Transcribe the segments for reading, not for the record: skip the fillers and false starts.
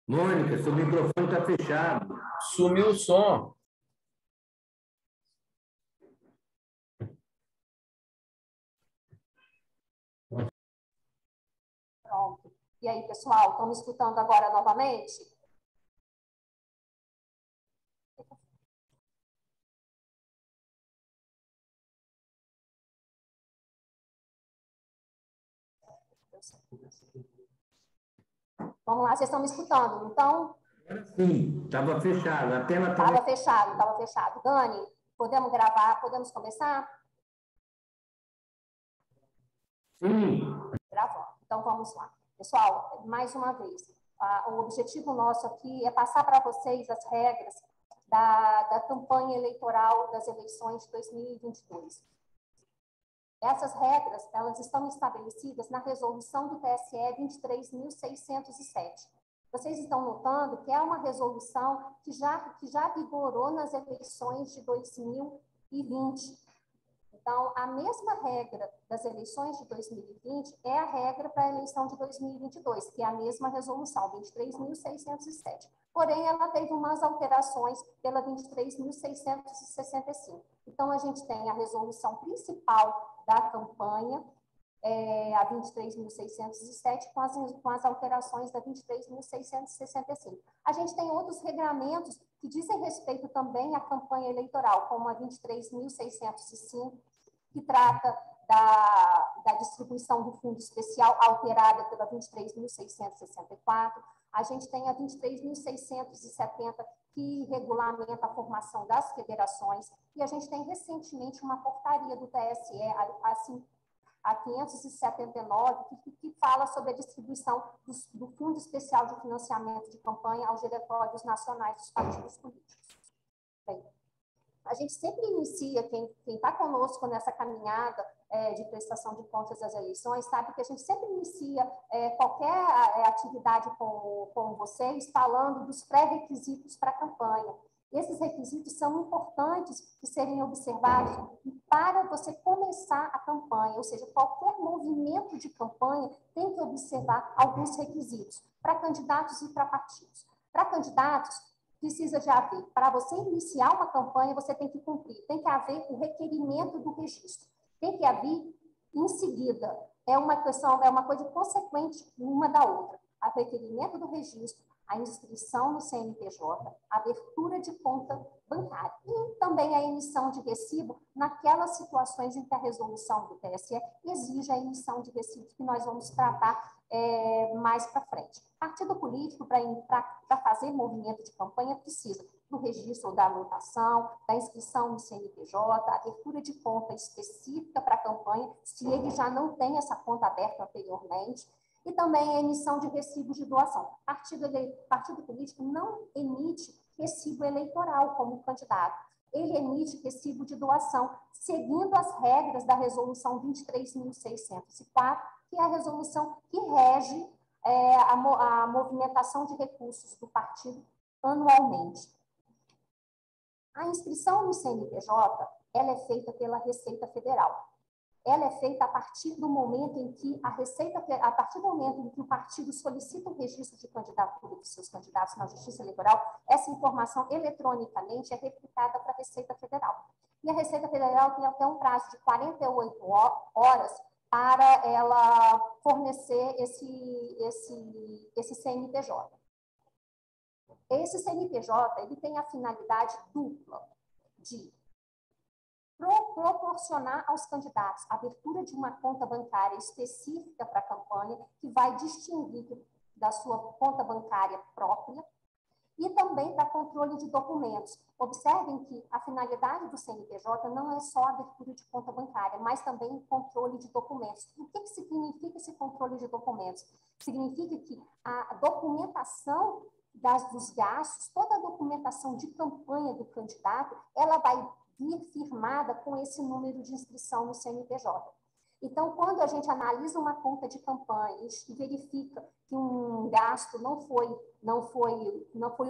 Mônica, seu microfone está fechado. Sumiu o som. Pronto. E aí, pessoal, estão me escutando agora novamente? Vamos lá, vocês estão me escutando, então? Sim, estava fechado. A tela estava fechado. Dani, podemos gravar? Podemos começar? Sim. Gravando. Então, vamos lá. Pessoal, mais uma vez, o objetivo nosso aqui é passar para vocês as regras da campanha eleitoral das eleições de 2022. Essas regras, elas estão estabelecidas na resolução do TSE 23.607. Vocês estão notando que é uma resolução que já vigorou nas eleições de 2020. Então, a mesma regra das eleições de 2020 é a regra para a eleição de 2022, que é a mesma resolução, 23.607. Porém, ela teve umas alterações pela 23.665. Então, a gente tem a resolução principal da campanha, a 23.607, com as alterações da 23.665. A gente tem outros regramentos que dizem respeito também à campanha eleitoral, como a 23.605, que trata da distribuição do fundo especial, alterada pela 23.664. A gente tem a 23.670, que regulamenta a formação das federações, e a gente tem recentemente uma portaria do TSE, a 579, que fala sobre a distribuição do Fundo Especial de Financiamento de Campanha aos diretórios nacionais dos partidos políticos. Bem, a gente sempre inicia, quem está conosco nessa caminhada de prestação de contas das eleições, sabe que a gente sempre inicia qualquer atividade com vocês falando dos pré-requisitos para a campanha. Esses requisitos são importantes de serem observados para você começar a campanha, ou seja, qualquer movimento de campanha tem que observar alguns requisitos para candidatos e para partidos. Para candidatos, precisa de haver, para você iniciar uma campanha, você tem que cumprir, tem que haver o requerimento do registro, tem que haver em seguida, é uma coisa consequente uma da outra, o requerimento do registro, a inscrição no CNPJ, a abertura de conta bancária e também a emissão de recibo naquelas situações em que a resolução do TSE exige a emissão de recibo, que nós vamos tratar mais para frente. Partido político, para fazer movimento de campanha, precisa do registro da anotação, da inscrição no CNPJ, a abertura de conta específica para a campanha, se ele já não tem essa conta aberta anteriormente, e também a emissão de recibos de doação. Partido político não emite recibo eleitoral como candidato. Ele emite recibo de doação, seguindo as regras da resolução 23.604, que é a resolução que rege a movimentação de recursos do partido anualmente. A inscrição no CNPJ, ela é feita pela Receita Federal. Ela é feita a partir do momento em que o partido solicita o registro de candidatura dos seus candidatos na Justiça Eleitoral, essa informação eletronicamente é replicada para a Receita Federal. E a Receita Federal tem até um prazo de 48 horas para ela fornecer esse CNPJ. Esse CNPJ ele tem a finalidade dupla de proporcionar aos candidatos a abertura de uma conta bancária específica para a campanha, que vai distinguir da sua conta bancária própria, e também para controle de documentos. Observem que a finalidade do CNPJ não é só a abertura de conta bancária, mas também o controle de documentos. O que significa esse controle de documentos? Significa que a documentação dos gastos, toda a documentação de campanha do candidato, ela vai vir firmada com esse número de inscrição no CNPJ. Então, quando a gente analisa uma conta de campanha e verifica que um gasto não foi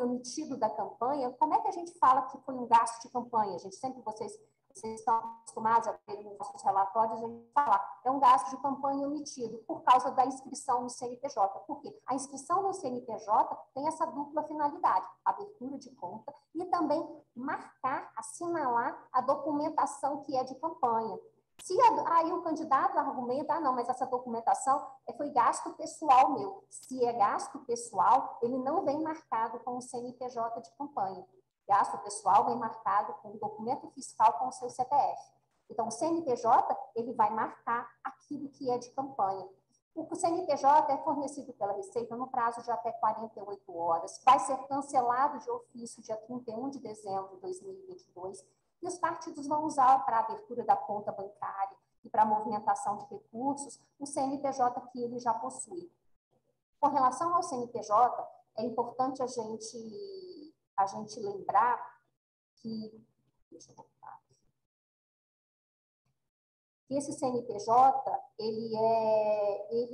omitido da campanha, como é que a gente fala que foi um gasto de campanha? Vocês vocês estão acostumados a ver nos nossos relatórios, a gente fala, é um gasto de campanha omitido por causa da inscrição no CNPJ. Por quê? A inscrição no CNPJ tem essa dupla finalidade, abertura de conta e também marcar, assinalar a documentação que é de campanha. Se aí o candidato argumenta, não, mas essa documentação foi gasto pessoal meu. Se é gasto pessoal, ele não vem marcado com o CNPJ de campanha. Gasto pessoal vem marcado com o documento fiscal com o seu CPF. Então, o CNPJ, ele vai marcar aquilo que é de campanha. O CNPJ é fornecido pela Receita no prazo de até 48 horas, vai ser cancelado de ofício dia 31 de dezembro de 2022, e os partidos vão usar para a abertura da conta bancária e para a movimentação de recursos o CNPJ que ele já possui. Com relação ao CNPJ, é importante a gente lembrar que, deixa eu voltar, que esse CNPJ ele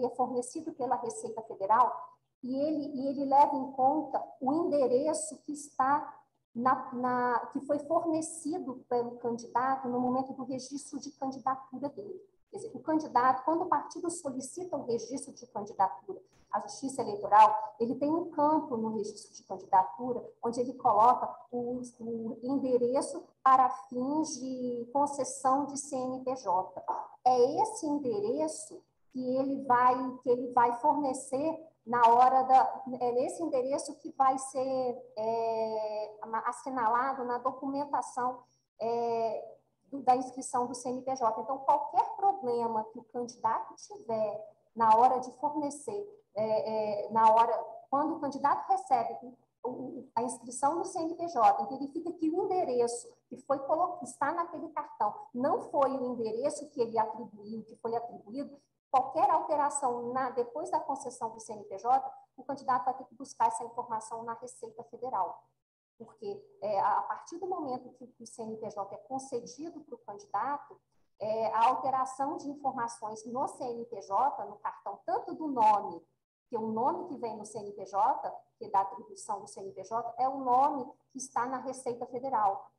é fornecido pela Receita Federal e ele leva em conta o endereço que está que foi fornecido pelo candidato no momento do registro de candidatura dele. Quer dizer, o candidato, quando o partido solicita o registro de candidatura à Justiça Eleitoral, ele tem um campo no registro de candidatura onde ele coloca o endereço para fins de concessão de CNPJ. É esse endereço que ele vai fornecer na hora é nesse endereço que vai ser assinalado na documentação da inscrição do CNPJ. Então, qualquer problema que o candidato tiver na hora de fornecer, quando o candidato recebe a inscrição no CNPJ, verifica que o endereço que está naquele cartão não foi o endereço que ele atribuiu, que foi atribuído, qualquer alteração depois da concessão do CNPJ, o candidato vai ter que buscar essa informação na Receita Federal. Porque a partir do momento que o CNPJ é concedido para o candidato, a alteração de informações no CNPJ, no cartão, tanto do nome, que é o nome que vem no CNPJ, que é da atribuição do CNPJ, é o nome que está na Receita Federal.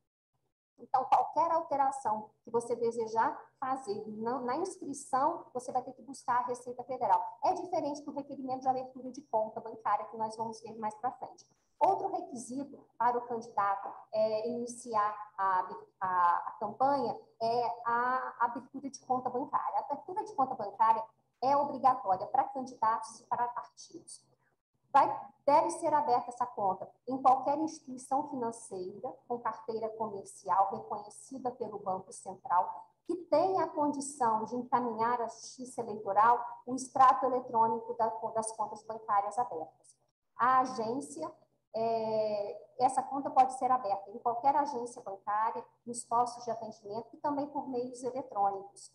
Então, qualquer alteração que você desejar fazer na inscrição, você vai ter que buscar a Receita Federal. É diferente do requerimento de abertura de conta bancária, que nós vamos ver mais para frente. Outro requisito para o candidato iniciar a campanha é a abertura de conta bancária. A abertura de conta bancária é obrigatória para candidatos e para partidos. Deve ser aberta essa conta em qualquer instituição financeira com carteira comercial reconhecida pelo Banco Central, que tenha a condição de encaminhar à Justiça Eleitoral o extrato eletrônico das contas bancárias abertas. A agência, essa conta pode ser aberta em qualquer agência bancária, nos postos de atendimento e também por meios eletrônicos.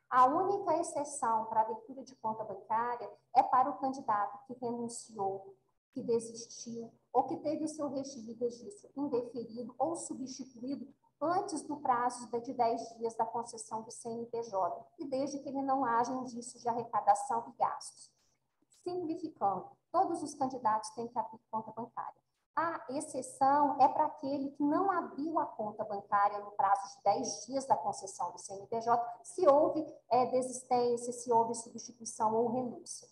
A única exceção para a abertura de conta bancária é para o candidato que renunciou, que desistiu, ou que teve o seu registro indeferido ou substituído antes do prazo de 10 dias da concessão do CNPJ, e desde que ele não haja indício de arrecadação e gastos. Simplificando, todos os candidatos têm que abrir conta bancária. A exceção é para aquele que não abriu a conta bancária no prazo de 10 dias da concessão do CNPJ, se houve desistência, se houve substituição ou renúncia.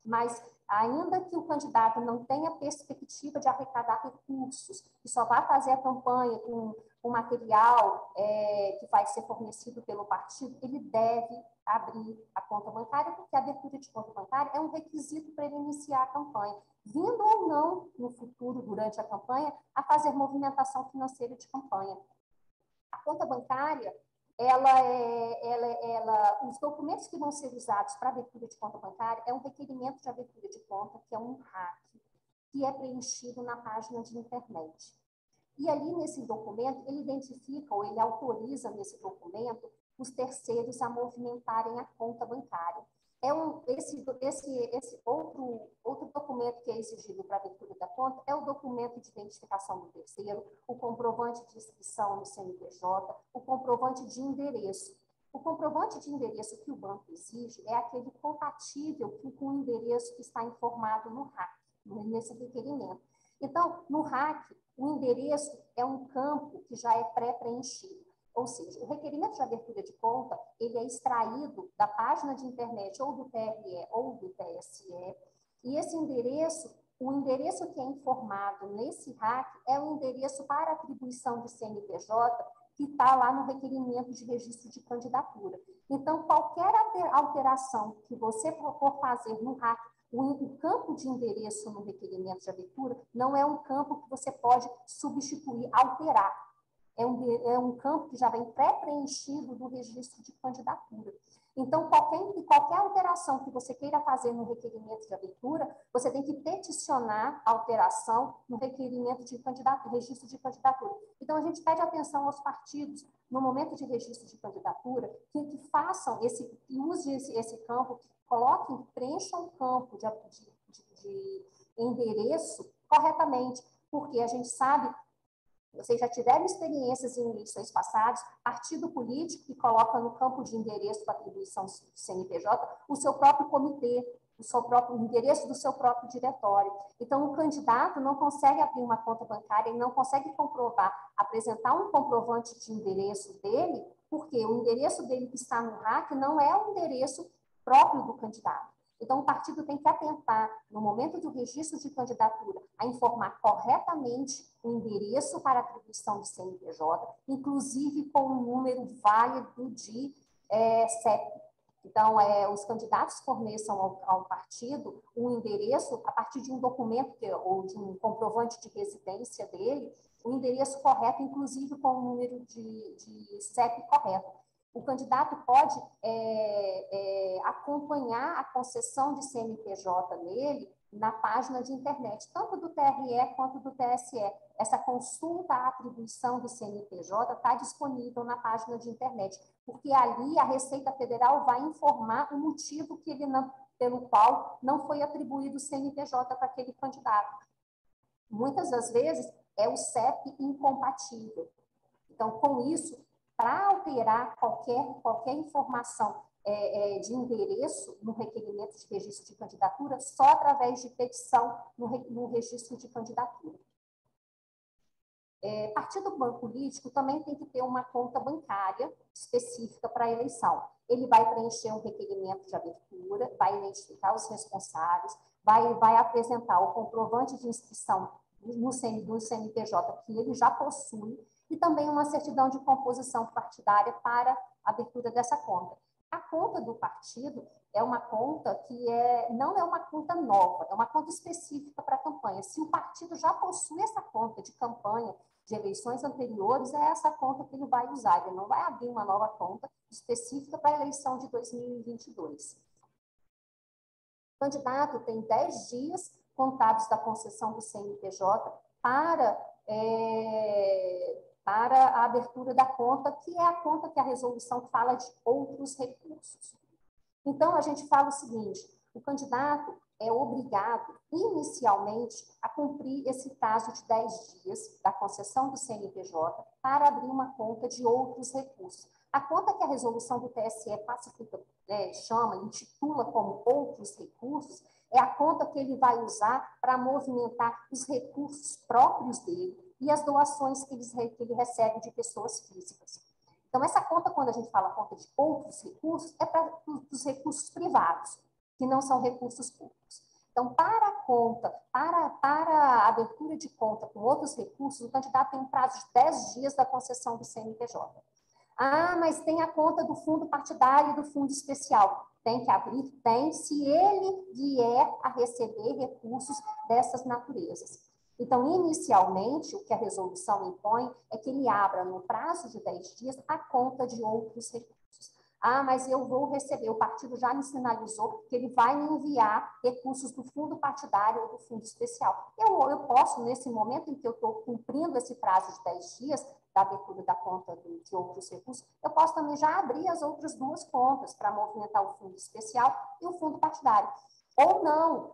Mas, ainda que o candidato não tenha perspectiva de arrecadar recursos, e só vai fazer a campanha com o material que vai ser fornecido pelo partido, ele deve abrir a conta bancária, porque a abertura de conta bancária é um requisito para ele iniciar a campanha, vindo ou não, no futuro, durante a campanha, a fazer movimentação financeira de campanha. A conta bancária, os documentos que vão ser usados para a abertura de conta bancária é um requerimento de abertura de conta, que é um RAC, que é preenchido na página de internet. E ali, nesse documento, ele identifica ou ele autoriza nesse documento os terceiros a movimentarem a conta bancária. Esse outro documento que é exigido para a abertura da conta é o documento de identificação do terceiro, o comprovante de inscrição no CNPJ, o comprovante de endereço. O comprovante de endereço que o banco exige é aquele compatível com o endereço que está informado no RAC, nesse requerimento. Então, no RAC, o endereço é um campo que já é pré-preenchido. Ou seja, o requerimento de abertura de conta, ele é extraído da página de internet ou do TRE ou do TSE, e esse endereço, o endereço que é informado nesse RAC é o endereço para atribuição de CNPJ que está lá no requerimento de registro de candidatura. Então, qualquer alteração que você for fazer no RAC, o campo de endereço no requerimento de abertura não é um campo que você pode substituir, alterar. É um campo que já vem pré-preenchido do registro de candidatura. Então, qualquer alteração que você queira fazer no requerimento de abertura, você tem que peticionar a alteração no requerimento de registro de candidatura. Então, a gente pede atenção aos partidos, no momento de registro de candidatura, que façam que usem esse campo, que coloquem, preencham o campo de endereço corretamente, porque a gente sabe. Vocês já tiveram experiências em eleições passadas, partido político que coloca no campo de endereço para atribuição do CNPJ o seu próprio comitê, o endereço do seu próprio diretório. Então, o candidato não consegue abrir uma conta bancária, ele não consegue comprovar, apresentar um comprovante de endereço dele, porque o endereço dele que está no RAC não é o endereço próprio do candidato. Então, o partido tem que atentar, no momento do registro de candidatura, a informar corretamente o endereço para atribuição de CNPJ, inclusive com um número válido de CEP. Então, os candidatos forneçam ao partido um endereço, a partir de um documento ou de um comprovante de residência dele, o endereço correto, inclusive com o número de CEP correto. O candidato pode acompanhar a concessão de CNPJ nele na página de internet, tanto do TRE quanto do TSE. Essa consulta à atribuição do CNPJ está disponível na página de internet, porque ali a Receita Federal vai informar o motivo pelo qual não foi atribuído o CNPJ para aquele candidato. Muitas das vezes é o CEP incompatível. Então, com isso, para alterar qualquer informação de endereço no requerimento de registro de candidatura, só através de petição no registro de candidatura. Partido político também tem que ter uma conta bancária específica para a eleição. Ele vai preencher um requerimento de abertura, vai identificar os responsáveis, vai apresentar o comprovante de inscrição no CNPJ que ele já possui, e também uma certidão de composição partidária para a abertura dessa conta. A conta do partido é uma conta que não é uma conta nova, é uma conta específica para a campanha. Se o partido já possui essa conta de campanha de eleições anteriores, é essa conta que ele vai usar. Ele não vai abrir uma nova conta específica para a eleição de 2022. O candidato tem 10 dias contados da concessão do CNPJ para a abertura da conta, que é a conta que a resolução fala de outros recursos. Então, a gente fala o seguinte, o candidato é obrigado, inicialmente, a cumprir esse prazo de 10 dias da concessão do CNPJ para abrir uma conta de outros recursos. A conta que a resolução do TSE pacifica, intitula como outros recursos, é a conta que ele vai usar para movimentar os recursos próprios dele e as doações que ele recebe de pessoas físicas. Então, essa conta, quando a gente fala conta de outros recursos, é para os recursos privados, que não são recursos públicos. Então, para a abertura de conta com outros recursos, o candidato tem um prazo de 10 dias da concessão do CNPJ. Ah, mas tem a conta do fundo partidário e do fundo especial. Tem que abrir? Tem, se ele vier a receber recursos dessas naturezas. Então, inicialmente, o que a resolução impõe é que ele abra, no prazo de 10 dias, a conta de outros recursos. Ah, mas eu vou receber, o partido já me sinalizou que ele vai me enviar recursos do fundo partidário ou do fundo especial. Eu posso, nesse momento em que eu estou cumprindo esse prazo de 10 dias, da abertura da conta de outros recursos, eu posso também já abrir as outras duas contas para movimentar o fundo especial e o fundo partidário. Ou não,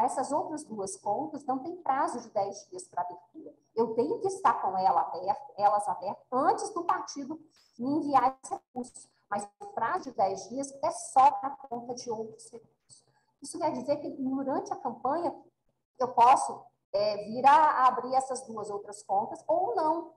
essas outras duas contas não têm prazo de 10 dias para abertura. Eu tenho que estar com elas abertas antes do partido me enviar esses recursos. Mas o prazo de 10 dias é só para a conta de outros recursos. Isso quer dizer que durante a campanha eu posso vir a abrir essas duas outras contas ou não.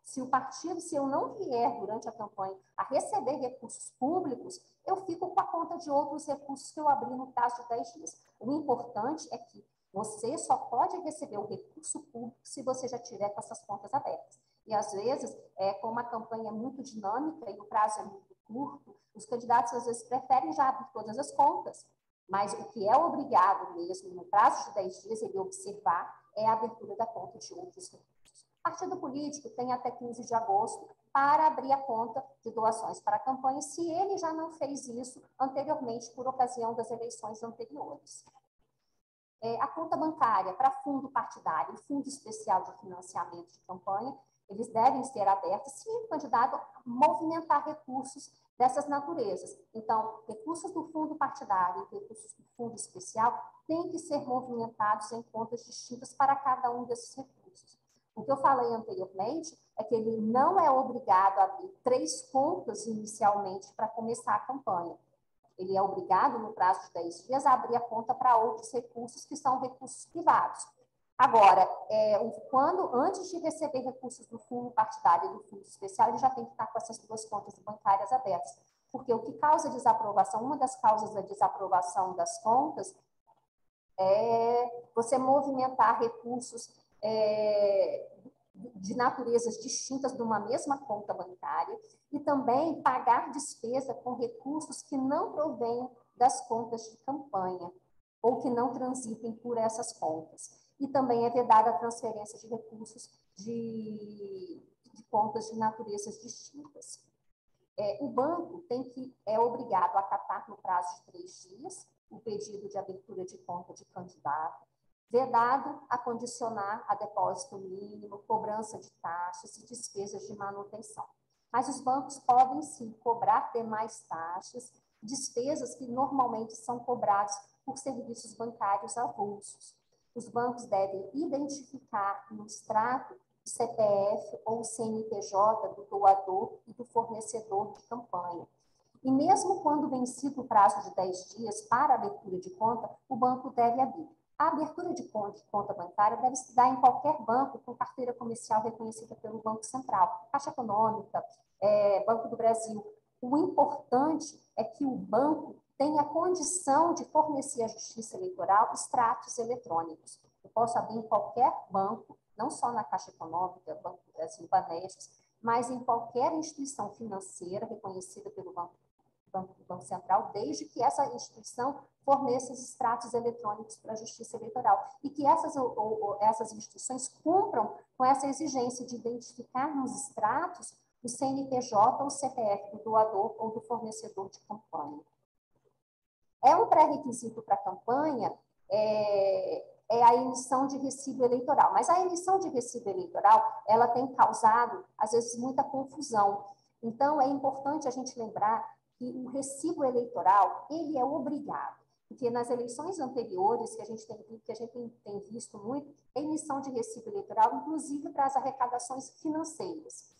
Se eu não vier durante a campanha a receber recursos públicos, eu fico com a conta de outros recursos que eu abri no prazo de 10 dias. O importante é que você só pode receber o recurso público se você já tiver com essas contas abertas. E, às vezes, como a campanha é muito dinâmica e o prazo é muito curto, os candidatos, às vezes, preferem já abrir todas as contas. Mas o que é obrigado mesmo, no prazo de 10 dias, ele observar, é a abertura da conta de outros recursos. O partido político tem até 15 de agosto para abrir a conta de doações para a campanha, se ele já não fez isso anteriormente, por ocasião das eleições anteriores. A conta bancária para fundo partidário e fundo especial de financiamento de campanha, eles devem ser abertos se o candidato movimentar recursos dessas naturezas. Então, recursos do fundo partidário e recursos do fundo especial têm que ser movimentados em contas distintas para cada um desses recursos. O que eu falei anteriormente é que ele não é obrigado a abrir 3 contas inicialmente para começar a campanha. Ele é obrigado, no prazo de 10 dias, a abrir a conta para outros recursos que são recursos privados. Agora, antes de receber recursos do fundo partidário e do fundo especial, ele já tem que estar com essas 2 contas bancárias abertas. Porque o que causa desaprovação, uma das causas da desaprovação das contas é você movimentar recursos de naturezas distintas de uma mesma conta bancária e também pagar despesa com recursos que não provêm das contas de campanha ou que não transitem por essas contas. E também é vedada a transferência de recursos de contas de naturezas distintas. O banco é obrigado a acatar no prazo de 3 dias o pedido de abertura de conta de candidato, vedado a condicionar a depósito mínimo, cobrança de taxas e despesas de manutenção. Mas os bancos podem, sim, cobrar demais taxas, despesas que normalmente são cobradas por serviços bancários avulsos. Os bancos devem identificar no extrato o CPF ou o CNPJ do doador e do fornecedor de campanha. E mesmo quando vencido o prazo de 10 dias para a abertura de conta, o banco deve abrir. A abertura de conta bancária deve se dar em qualquer banco com carteira comercial reconhecida pelo Banco Central, Caixa Econômica, Banco do Brasil. O importante é que o banco tenha condição de fornecer à Justiça Eleitoral extratos eletrônicos. Eu posso abrir em qualquer banco, não só na Caixa Econômica, Banco do Brasil, Banestes, mas em qualquer instituição financeira reconhecida pelo Banco Central, desde que essa instituição forneça os extratos eletrônicos para a Justiça Eleitoral e que essas instituições cumpram com essa exigência de identificar nos extratos o CNPJ ou o CPF do doador ou do fornecedor de campanha. Um pré-requisito para a campanha a emissão de recibo eleitoral, mas a emissão de recibo eleitoral, ela tem causado, às vezes, muita confusão. Então, é importante a gente lembrar que o recibo eleitoral, ele é obrigado, porque nas eleições anteriores, que a gente tem visto muito, a emissão de recibo eleitoral, inclusive para as arrecadações financeiras.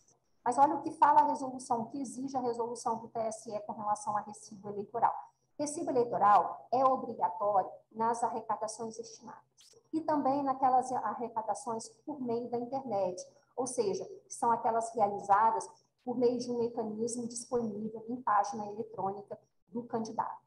Mas olha o que fala a resolução, o que exige a resolução do TSE com relação a recibo eleitoral. Recibo eleitoral é obrigatório nas arrecadações estimadas e também naquelas arrecadações por meio da internet, ou seja, são aquelas realizadas por meio de um mecanismo disponível em página eletrônica do candidato.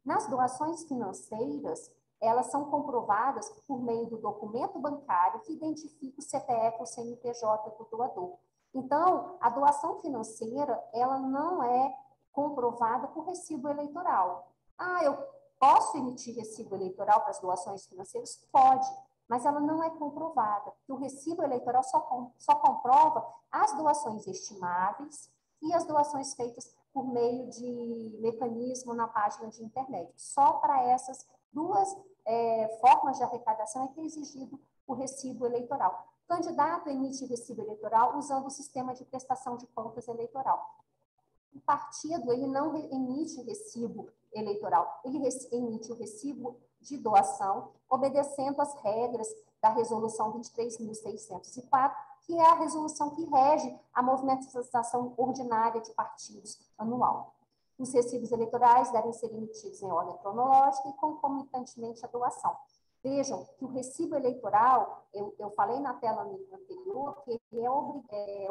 Nas doações financeiras, elas são comprovadas por meio do documento bancário que identifica o CPF ou CNPJ do doador. Então, a doação financeira, ela não é comprovada por recibo eleitoral. Eu posso emitir recibo eleitoral para as doações financeiras? Pode, mas ela não é comprovada. O recibo eleitoral só comprova as doações estimáveis e as doações feitas por meio de mecanismo na página de internet. Só para essas 2 formas de arrecadação é que é exigido o recibo eleitoral. O candidato emite recibo eleitoral usando o sistema de prestação de contas eleitoral. O partido, ele não emite recibo eleitoral, ele emite o recibo de doação, obedecendo às regras da Resolução 23.604, que é a resolução que rege a movimentação ordinária de partidos anual. Os recibos eleitorais devem ser emitidos em ordem cronológica e concomitantemente à doação. Vejam que o recibo eleitoral, eu falei na tela anterior, que ele é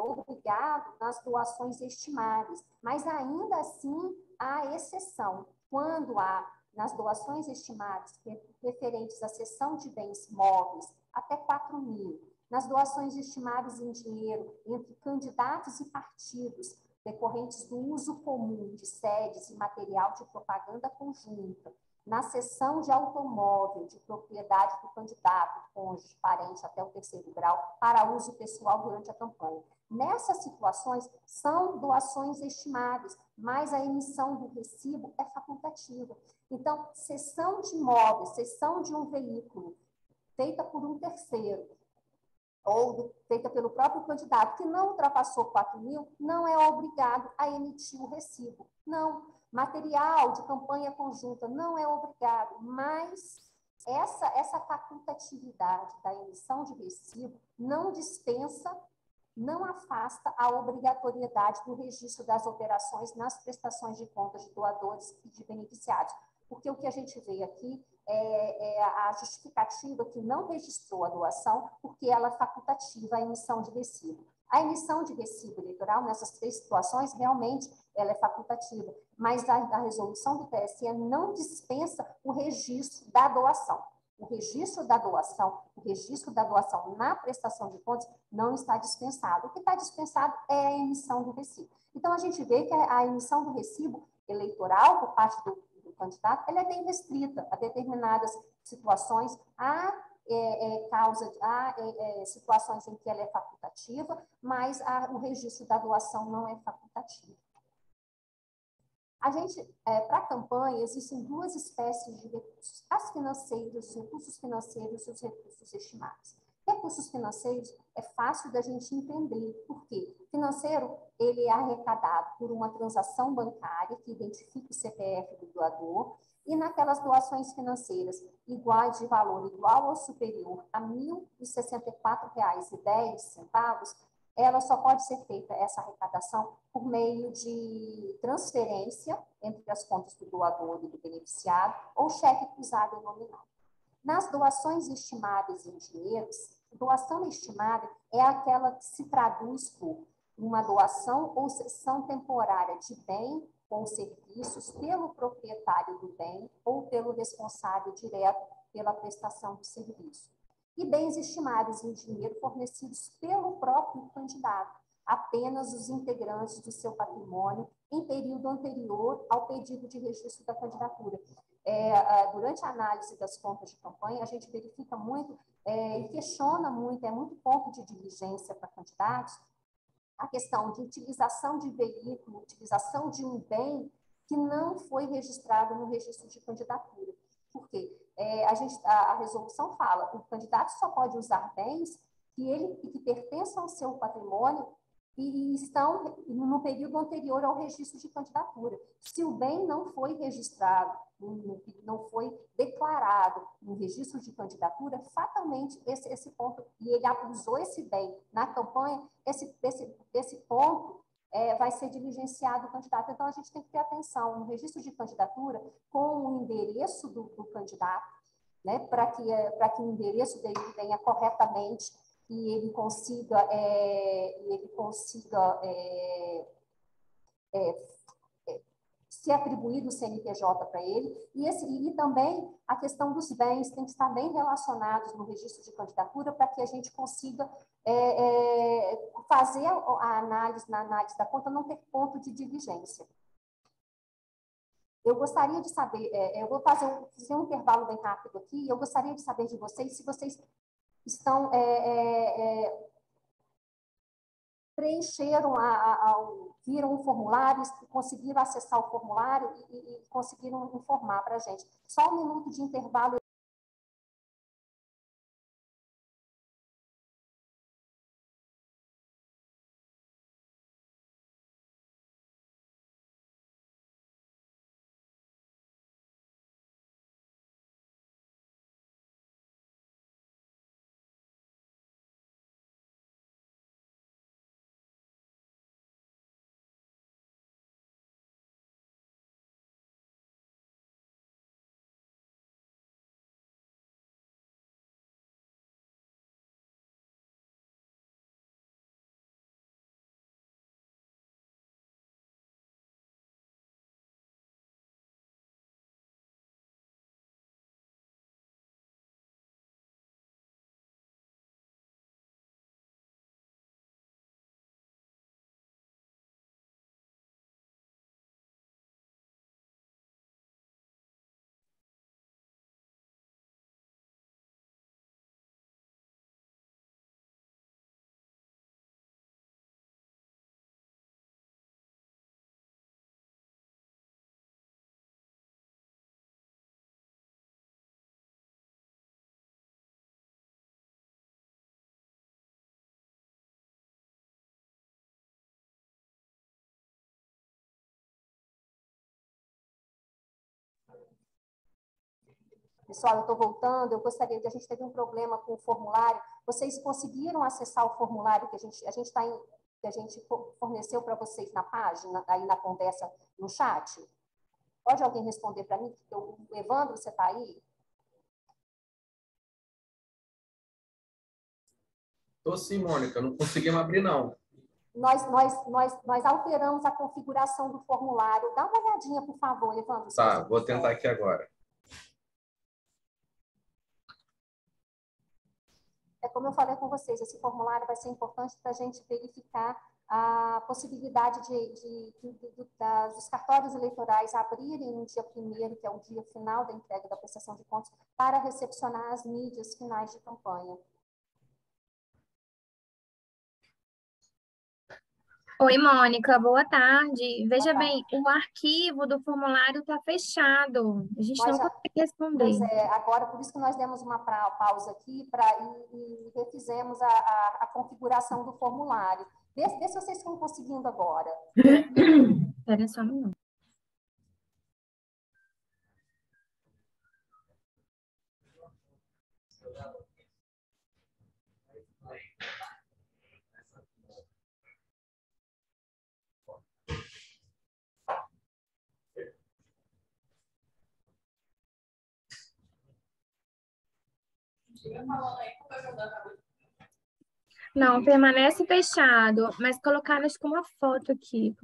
obrigado nas doações estimáveis, mas ainda assim há exceção. Quando há nas doações estimáveis referentes à cessão de bens móveis até 4 mil, nas doações estimáveis em dinheiro entre candidatos e partidos, decorrentes do uso comum de sedes e material de propaganda conjunta, na cessão de automóvel de propriedade do candidato, cônjuge, parente até o 3º grau, para uso pessoal durante a campanha. Nessas situações, são doações estimáveis, mas a emissão do recibo é facultativa. Então, cessão de imóveis, cessão de um veículo, feita por um terceiro, ou feita pelo próprio candidato, que não ultrapassou 4 mil, não é obrigado a emitir o recibo. Não. Material de campanha conjunta não é obrigado, mas essa facultatividade da emissão de recibo não dispensa, não afasta a obrigatoriedade do registro das operações nas prestações de contas de doadores e de beneficiários. Porque o que a gente vê aqui é a justificativa que não registrou a doação, porque ela é facultativa a emissão de recibo. A emissão de recibo eleitoral, nessas 3 situações, realmente ela é facultativa, mas a resolução do TSE não dispensa o registro da doação. O registro da doação na prestação de contas não está dispensado. O que está dispensado é a emissão do recibo. Então, a gente vê que a emissão do recibo eleitoral por parte do candidato, ela é bem restrita a determinadas situações, há situações em que ela é facultativa, mas o registro da doação não é facultativo. Para a campanha, existem 2 espécies de recursos, os recursos financeiros e os recursos estimados. Recursos financeiros é fácil da gente entender, por quê? Financeiro, ele é arrecadado por uma transação bancária que identifica o CPF do doador, e naquelas doações financeiras iguais de valor igual ou superior a R$ 1.064,10, ela só pode ser feita, essa arrecadação, por meio de transferência entre as contas do doador e do beneficiário ou cheque cruzado nominal. Nas doações estimáveis em dinheiros, doação estimável é aquela que se traduz por uma doação ou cessão temporária de bem ou serviços pelo proprietário do bem ou pelo responsável direto pela prestação de serviço. E bens estimáveis em dinheiro fornecidos pelo próprio candidato, apenas os integrantes do seu patrimônio em período anterior ao pedido de registro da candidatura. Durante a análise das contas de campanha, a gente verifica muito e questiona muito, é muito ponto de diligência para candidatos, a questão de utilização de veículo, utilização de um bem que não foi registrado no registro de candidatura. Por quê? A resolução fala que o candidato só pode usar bens que pertençam ao seu patrimônio e estão no período anterior ao registro de candidatura. Se o bem não foi registrado, não foi declarado no registro de candidatura, fatalmente esse ponto, e ele usou esse bem na campanha, esse ponto vai ser diligenciado o candidato. Então, a gente tem que ter atenção no registro de candidatura com o endereço do candidato, né, para que o endereço dele venha corretamente e ele consiga ser atribuído o CNPJ para ele, e também a questão dos bens tem que estar bem relacionados no registro de candidatura para que a gente consiga fazer a análise, na análise da conta, não ter ponto de diligência. Eu gostaria de saber, eu vou fazer um intervalo bem rápido aqui, eu gostaria de saber de vocês se vocês estão preencheram, viram o formulário, conseguiram acessar o formulário e conseguiram informar para a gente. Só um minuto de intervalo. Pessoal, eu estou voltando, eu gostaria de... A gente teve um problema com o formulário. Vocês conseguiram acessar o formulário que a gente forneceu para vocês na página, aí na conversa, no chat? Pode alguém responder para mim? O Evandro, você está aí? Estou sim, Mônica. Não conseguimos abrir, não. Nós alteramos a configuração do formulário. Dá uma olhadinha, por favor, Evandro. Tá, vou tentar aqui agora. É como eu falei com vocês, esse formulário vai ser importante para a gente verificar a possibilidade dos cartórios eleitorais abrirem no dia 1º, que é o dia final da entrega da prestação de contas, para recepcionar as mídias finais de campanha. Oi, Mônica, boa tarde. Veja bem, o arquivo do formulário está fechado. A gente não consegue responder. Pois é, agora, por isso que nós demos uma pausa aqui e refizemos a configuração do formulário. Vê se vocês estão conseguindo agora. Espera só um minuto. Não, permanece fechado, mas colocaram acho que uma foto aqui.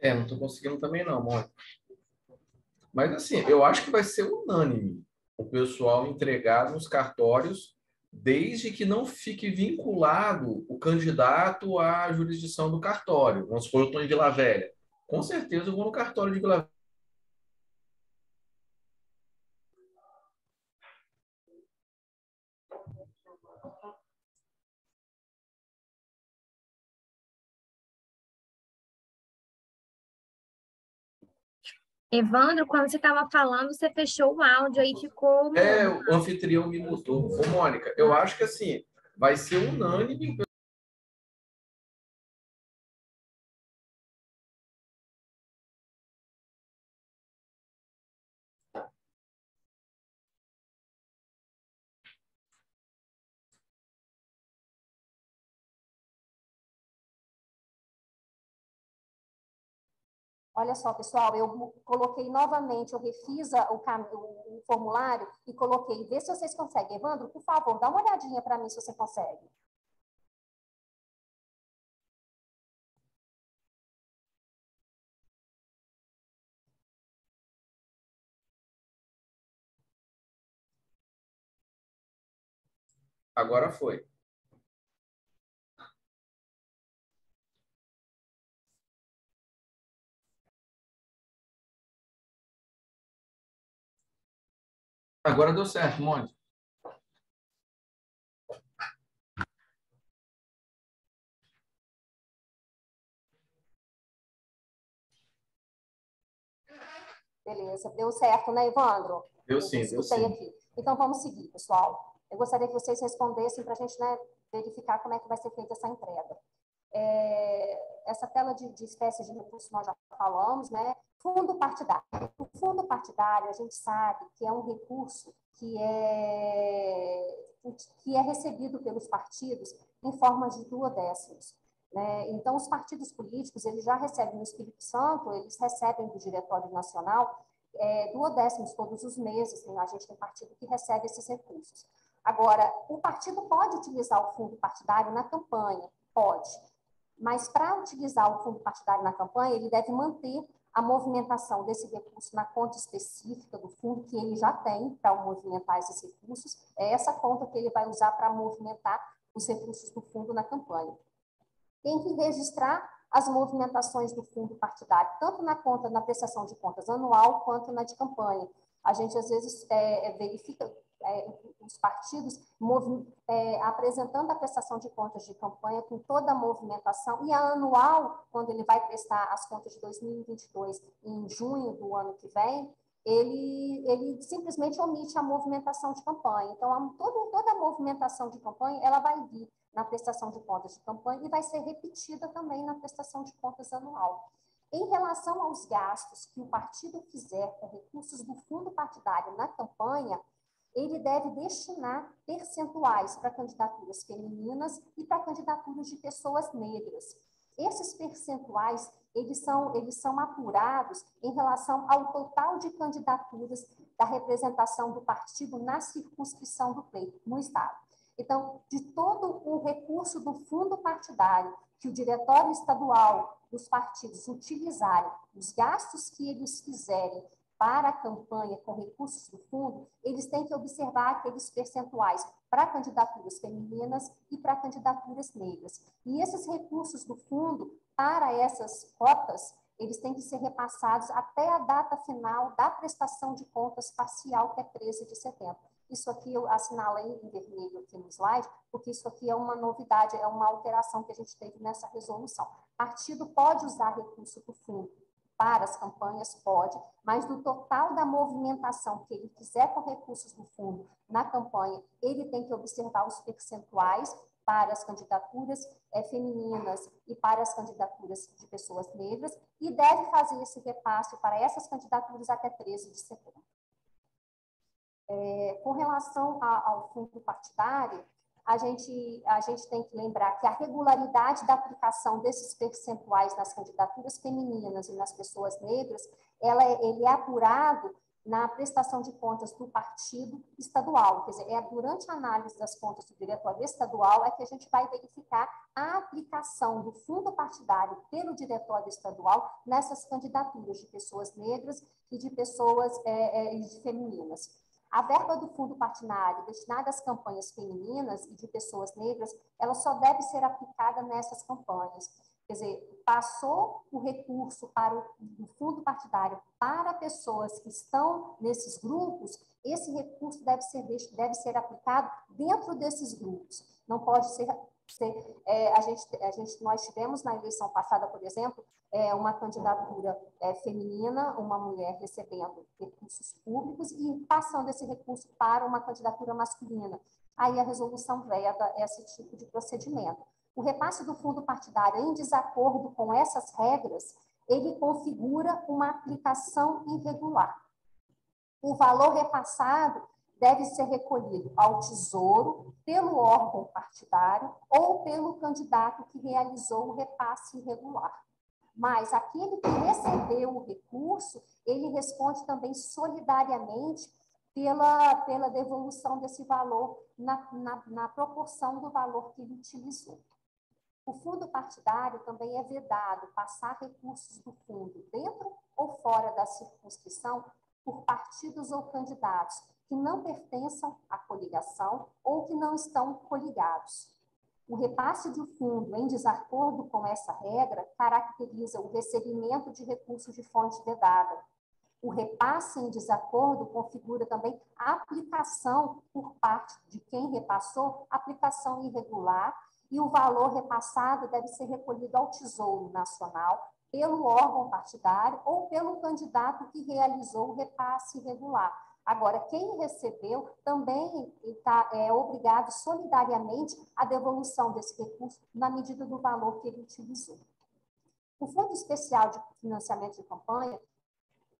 Não estou conseguindo também não, Mônica. Mas assim, eu acho que vai ser unânime o pessoal entregar nos cartórios, desde que não fique vinculado o candidato à jurisdição do cartório. Vamos supor, eu estou em Vila Velha. Com certeza eu vou no cartório de Vila Velha. Evandro, quando você estava falando, você fechou o áudio, aí ficou... O anfitrião me mutou. Ô, Mônica, eu acho que assim, vai ser unânime. Olha só, pessoal, eu coloquei novamente, eu refiz o formulário e coloquei. Vê se vocês conseguem. Evandro, por favor, dá uma olhadinha para mim se você consegue. Agora foi. Agora deu certo, Mônica. Beleza, deu certo, né, Evandro? Deu sim, deu sim. Aqui. Então, vamos seguir, pessoal. Eu gostaria que vocês respondessem para a gente, né, verificar como é que vai ser feita essa entrega. Essa tela de espécies de recursos nós já falamos, né? Fundo partidário. O fundo partidário, a gente sabe que é um recurso que é recebido pelos partidos em forma de duodécimos. Né? Então, os partidos políticos, eles já recebem no Espírito Santo, eles recebem do Diretório Nacional duodécimos todos os meses. A gente tem partido que recebe esses recursos. Agora, o partido pode utilizar o fundo partidário na campanha? Pode. Mas, para utilizar o fundo partidário na campanha, ele deve manter a movimentação desse recurso na conta específica do fundo, que ele já tem para movimentar esses recursos. É essa conta que ele vai usar para movimentar os recursos do fundo na campanha. Tem que registrar as movimentações do fundo partidário, tanto na conta, na prestação de contas anual, quanto na de campanha. A gente, às vezes, verifica os partidos apresentando a prestação de contas de campanha com toda a movimentação, e a anual, quando ele vai prestar as contas de 2022 em junho do ano que vem, ele simplesmente omite a movimentação de campanha. Então, toda a movimentação de campanha, ela vai vir na prestação de contas de campanha e vai ser repetida também na prestação de contas anual. Em relação aos gastos que o partido fizer com recursos do fundo partidário na campanha, ele deve destinar percentuais para candidaturas femininas e para candidaturas de pessoas negras. Esses percentuais, eles são apurados em relação ao total de candidaturas da representação do partido na circunscrição do pleito, no Estado. Então, de todo o recurso do fundo partidário que o diretório estadual dos partidos utilizarem, os gastos que eles fizerem para a campanha com recursos do fundo, eles têm que observar aqueles percentuais para candidaturas femininas e para candidaturas negras. E esses recursos do fundo, para essas cotas, eles têm que ser repassados até a data final da prestação de contas parcial, que é 13 de setembro. Isso aqui eu assinalei em vermelho aqui no slide, porque isso aqui é uma novidade, é uma alteração que a gente teve nessa resolução. O partido pode usar recurso do fundo para as campanhas, pode, mas do total da movimentação que ele fizer com recursos do fundo na campanha, ele tem que observar os percentuais para as candidaturas femininas e para as candidaturas de pessoas negras e deve fazer esse repasse para essas candidaturas até 13 de setembro. Com relação ao fundo partidário, a gente tem que lembrar que a regularidade da aplicação desses percentuais nas candidaturas femininas e nas pessoas negras, ele é apurado na prestação de contas do partido estadual. Quer dizer, durante a análise das contas do diretório estadual é que a gente vai verificar a aplicação do fundo partidário pelo diretório estadual nessas candidaturas de pessoas negras e de pessoas femininas. A verba do fundo partidário destinada às campanhas femininas e de pessoas negras, ela só deve ser aplicada nessas campanhas. Quer dizer, passou o recurso do fundo partidário para pessoas que estão nesses grupos, esse recurso deve ser aplicado dentro desses grupos. Não pode ser nós tivemos na eleição passada, por exemplo, uma candidatura feminina, uma mulher recebendo recursos públicos e passando esse recurso para uma candidatura masculina. Aí a resolução veda esse tipo de procedimento. O repasse do fundo partidário em desacordo com essas regras, ele configura uma aplicação irregular. O valor repassado deve ser recolhido ao Tesouro pelo órgão partidário ou pelo candidato que realizou o repasse irregular. Mas aquele que recebeu o recurso, ele responde também solidariamente pela devolução desse valor na proporção do valor que ele utilizou. O fundo partidário também é vedado passar recursos do fundo dentro ou fora da circunscrição por partidos ou candidatos que não pertençam à coligação ou que não estão coligados. O repasse do fundo em desacordo com essa regra caracteriza o recebimento de recursos de fonte vedada. O repasse em desacordo configura também a aplicação por parte de quem repassou, aplicação irregular, e o valor repassado deve ser recolhido ao Tesouro Nacional pelo órgão partidário ou pelo candidato que realizou o repasse irregular. Agora, quem recebeu também é obrigado solidariamente à devolução desse recurso na medida do valor que ele utilizou. O Fundo Especial de Financiamento de Campanha,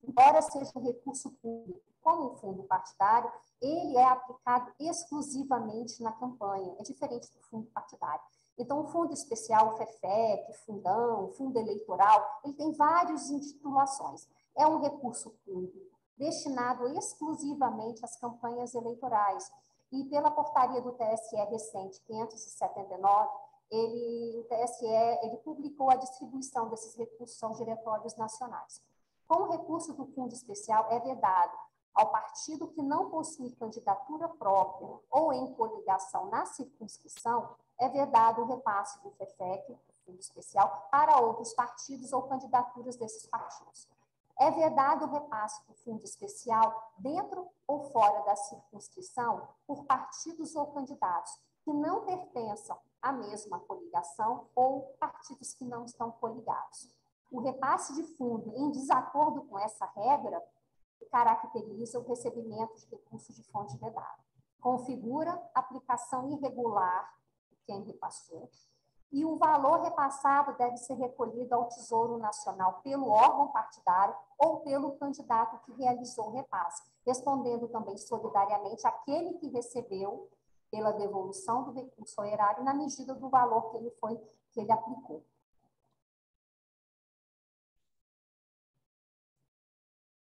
embora seja um recurso público, como o fundo partidário, ele é aplicado exclusivamente na campanha, é diferente do fundo partidário. Então, o fundo especial, o FEFEC, Fundão, Fundo Eleitoral, ele tem várias intitulações. É um recurso público destinado exclusivamente às campanhas eleitorais. E pela portaria do TSE recente, 579, o TSE publicou a distribuição desses recursos aos diretórios nacionais. Como o recurso do fundo especial é vedado ao partido que não possui candidatura própria ou em coligação na circunscrição, é vedado o repasse do FEFEC, do fundo especial, para outros partidos ou candidaturas desses partidos. É vedado o repasse do fundo especial dentro ou fora da circunscrição por partidos ou candidatos que não pertençam à mesma coligação ou partidos que não estão coligados. O repasse de fundo em desacordo com essa regra, caracteriza o recebimento de recursos de fonte vedada. Configura aplicação irregular de quem repassou, e o valor repassado deve ser recolhido ao Tesouro Nacional pelo órgão partidário ou pelo candidato que realizou o repasse, respondendo também solidariamente aquele que recebeu pela devolução do recurso ao erário na medida do valor que ele aplicou.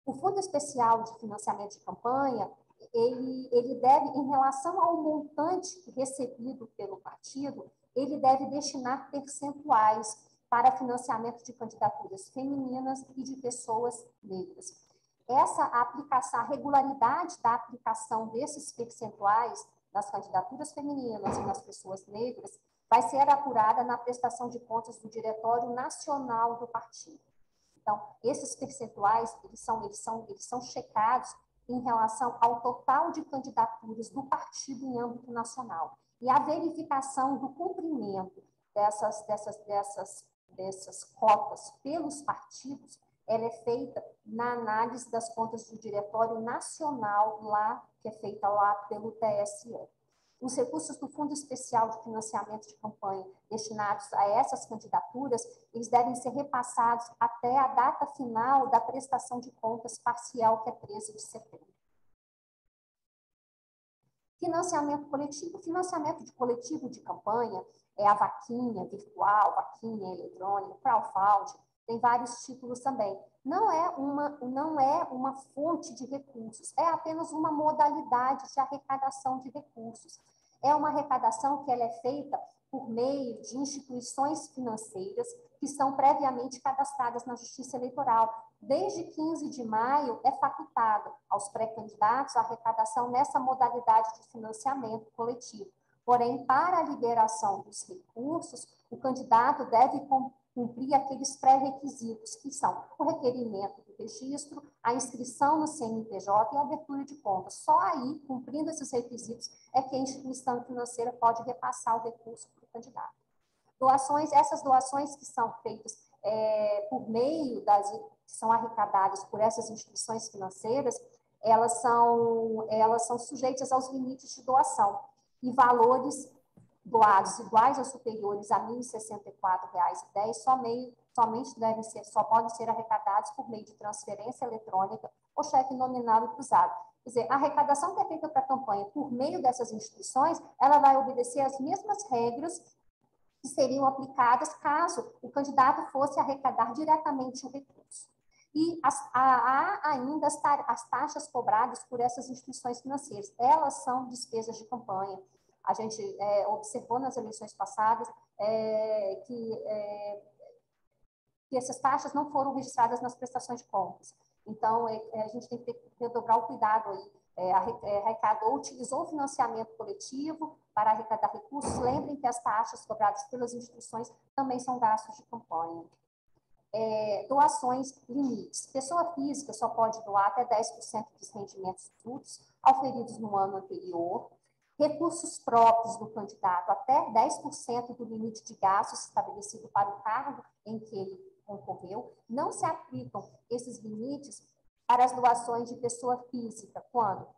O Fundo Especial de Financiamento de Campanha, ele deve, em relação ao montante recebido pelo partido, ele deve destinar percentuais para financiamento de candidaturas femininas e de pessoas negras. Essa aplicação, a regularidade da aplicação desses percentuais nas candidaturas femininas e nas pessoas negras vai ser apurada na prestação de contas do Diretório Nacional do Partido. Então, esses percentuais, eles são checados em relação ao total de candidaturas do partido em âmbito nacional. E a verificação do cumprimento dessas cotas pelos partidos, ela é feita na análise das contas do Diretório Nacional, que é feita lá pelo TSE. Os recursos do Fundo Especial de Financiamento de Campanha destinados a essas candidaturas, eles devem ser repassados até a data final da prestação de contas parcial, que é 13 de setembro. Financiamento coletivo. Financiamento coletivo de campanha é a vaquinha virtual, vaquinha eletrônica, crowdfunding, tem vários títulos também. Não é uma fonte de recursos, é apenas uma modalidade de arrecadação de recursos. É uma arrecadação que ela é feita por meio de instituições financeiras que são previamente cadastradas na Justiça Eleitoral. Desde 15 de maio é facultada aos pré-candidatos a arrecadação nessa modalidade de financiamento coletivo. Porém, para a liberação dos recursos, o candidato deve cumprir aqueles pré-requisitos, que são o requerimento do registro, a inscrição no CNPJ e a abertura de conta. Só aí, cumprindo esses requisitos, é que a instituição financeira pode repassar o recurso para o candidato. Essas doações que são feitas por meio que são arrecadadas por essas instituições financeiras, elas são sujeitas aos limites de doação e valores doados iguais ou superiores a R$ 1.064,10 só podem ser arrecadados por meio de transferência eletrônica ou cheque nominal e cruzado. Quer dizer, a arrecadação que é feita para a campanha por meio dessas instituições, ela vai obedecer às mesmas regras que seriam aplicadas caso o candidato fosse arrecadar diretamente o recurso. E há ainda as taxas cobradas por essas instituições financeiras. Elas são despesas de campanha. A gente observou nas eleições passadas que essas taxas não foram registradas nas prestações de contas. Então, a gente tem que redobrar o cuidado aí. Arrecadou, utilizou o financiamento coletivo para arrecadar recursos. Lembrem que as taxas cobradas pelas instituições também são gastos de campanha. Doações limites. Pessoa física só pode doar até 10% dos rendimentos brutos auferidos no ano anterior. Recursos próprios do candidato, até 10% do limite de gastos estabelecido para o cargo em que ele concorreu. Não se aplicam esses limites para as doações de pessoa física, quando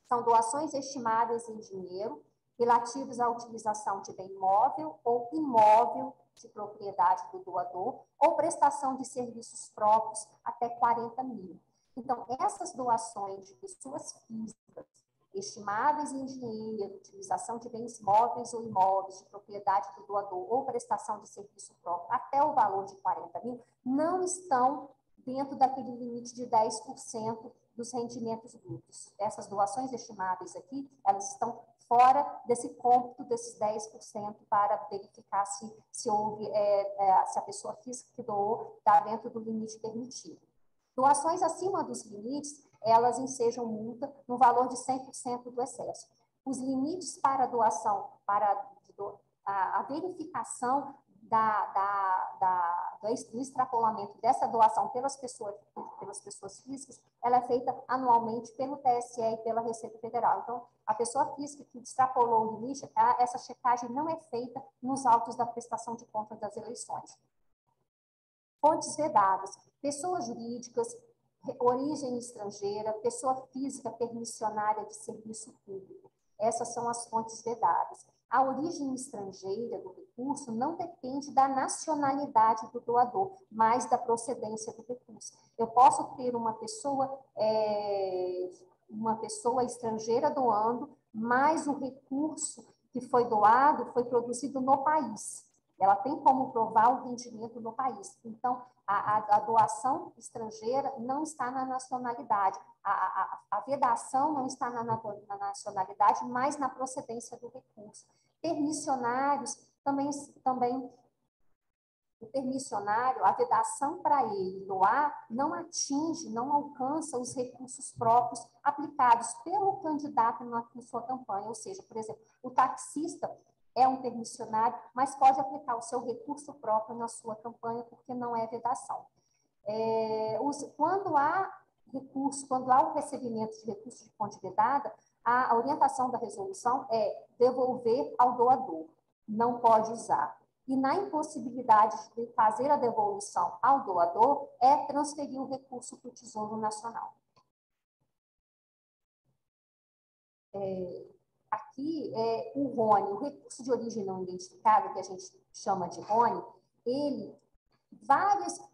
são doações estimáveis em dinheiro, relativos à utilização de bem móvel ou imóvel de propriedade do doador, ou prestação de serviços próprios até 40 mil. Então, essas doações de pessoas físicas, estimáveis em dinheiro, utilização de bens móveis ou imóveis de propriedade do doador ou prestação de serviço próprio até o valor de 40 mil, não estão dentro daquele limite de 10% dos rendimentos brutos. Essas doações estimáveis aqui, elas estão fora desse cômputo desses 10% para verificar se a pessoa física que doou está dentro do limite permitido. Doações acima dos limites, elas ensejam multa no valor de 100% do excesso. Os limites para doação, para a verificação do extrapolamento dessa doação pelas pessoas físicas, ela é feita anualmente pelo TSE e pela Receita Federal. Então, a pessoa física que extrapolou o limite, essa checagem não é feita nos autos da prestação de contas das eleições. Fontes vedadas. Pessoas jurídicas origem estrangeira, pessoa física permissionária de serviço público. Essas são as fontes vedadas. A origem estrangeira do recurso não depende da nacionalidade do doador, mas da procedência do recurso. Eu posso ter uma pessoa estrangeira doando, mas o recurso que foi doado foi produzido no país. Ela tem como provar o rendimento no país. Então, a doação estrangeira não está na nacionalidade. A vedação não está na nacionalidade, mas na procedência do recurso. Permissionários, também o permissionário, a vedação para ele doar não atinge, não alcança os recursos próprios aplicados pelo candidato na sua campanha. Ou seja, por exemplo, o taxista é um permissionário, mas pode aplicar o seu recurso próprio na sua campanha, porque não é vedação. Quando há o recebimento de recursos de fonte vedada, a orientação da resolução é devolver ao doador, não pode usar. E na impossibilidade de fazer a devolução ao doador, é transferir o recurso para o Tesouro Nacional. Aqui, o RONE, o recurso de origem não identificada, que a gente chama de RONE,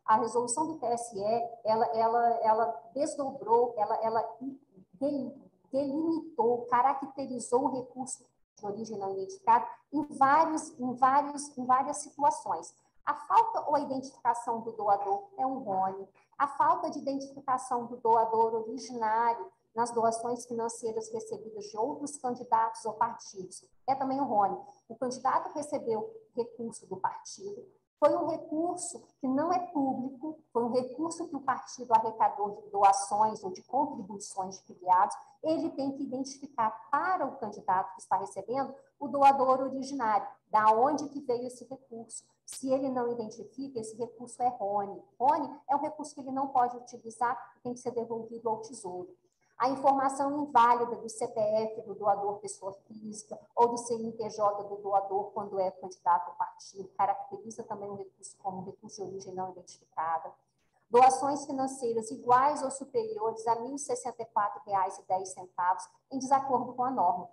a resolução do TSE, ela desdobrou, ela delimitou, caracterizou o recurso de origem não identificada em várias situações. A falta ou a identificação do doador é um RONE. A falta de identificação do doador originário nas doações financeiras recebidas de outros candidatos ou partidos é também um RONE. O candidato recebeu recurso do partido, foi um recurso que não é público, foi um recurso que o partido arrecadou de doações ou de contribuições de filiados, ele tem que identificar para o candidato que está recebendo o doador originário, da onde que veio esse recurso. Se ele não identifica, esse recurso é RONE. RONE é um recurso que ele não pode utilizar, tem que ser devolvido ao Tesouro. A informação inválida do CPF do doador pessoa física ou do CNPJ do doador quando é candidato ao partido caracteriza também o recurso como recurso de origem não identificada. Doações financeiras iguais ou superiores a R$ 1.064,10 em desacordo com a norma.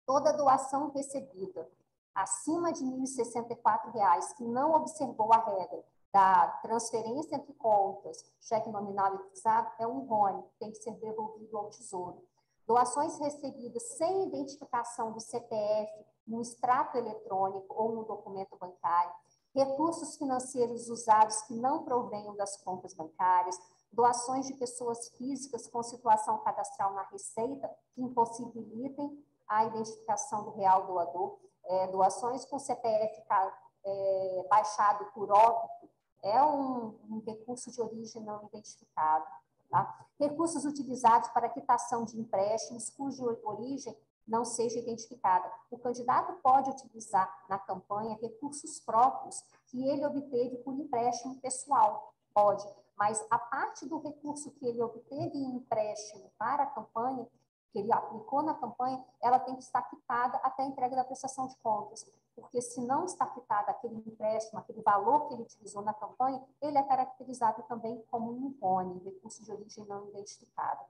Toda doação recebida acima de R$ 1.064 que não observou a regra da transferência entre contas, cheque nominal e cruzado, é um RONE, tem que ser devolvido ao Tesouro. Doações recebidas sem identificação do CPF no extrato eletrônico ou no documento bancário, recursos financeiros usados que não provenham das contas bancárias, doações de pessoas físicas com situação cadastral na Receita que impossibilitem a identificação do real doador, doações com CPF baixado por óbito, é um recurso de origem não identificado. Tá? Recursos utilizados para quitação de empréstimos cuja origem não seja identificada. O candidato pode utilizar na campanha recursos próprios que ele obteve por empréstimo pessoal, pode, mas a parte do recurso que ele obteve em empréstimo para a campanha, que ele aplicou na campanha, ela tem que estar quitada até a entrega da prestação de contas. Porque se não está quitado aquele empréstimo, aquele valor que ele utilizou na campanha, ele é caracterizado também como um RONE, recurso de origem não identificada.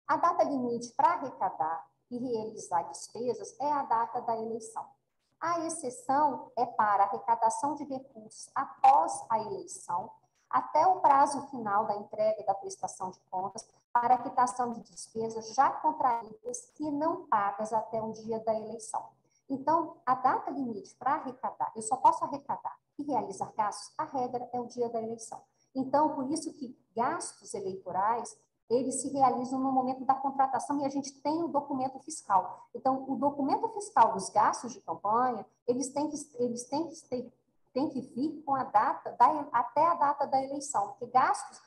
A data limite para arrecadar e realizar despesas é a data da eleição. A exceção é para arrecadação de recursos após a eleição, até o prazo final da entrega da prestação de contas, para a quitação de despesas já contraídas e não pagas até o dia da eleição. Então, a data limite para arrecadar, eu só posso arrecadar e realizar gastos, a regra é o dia da eleição. Então, por isso que gastos eleitorais, eles se realizam no momento da contratação e a gente tem o documento fiscal. Então, o documento fiscal dos gastos de campanha, eles têm que vir com a data, até a data da eleição. Porque gastos,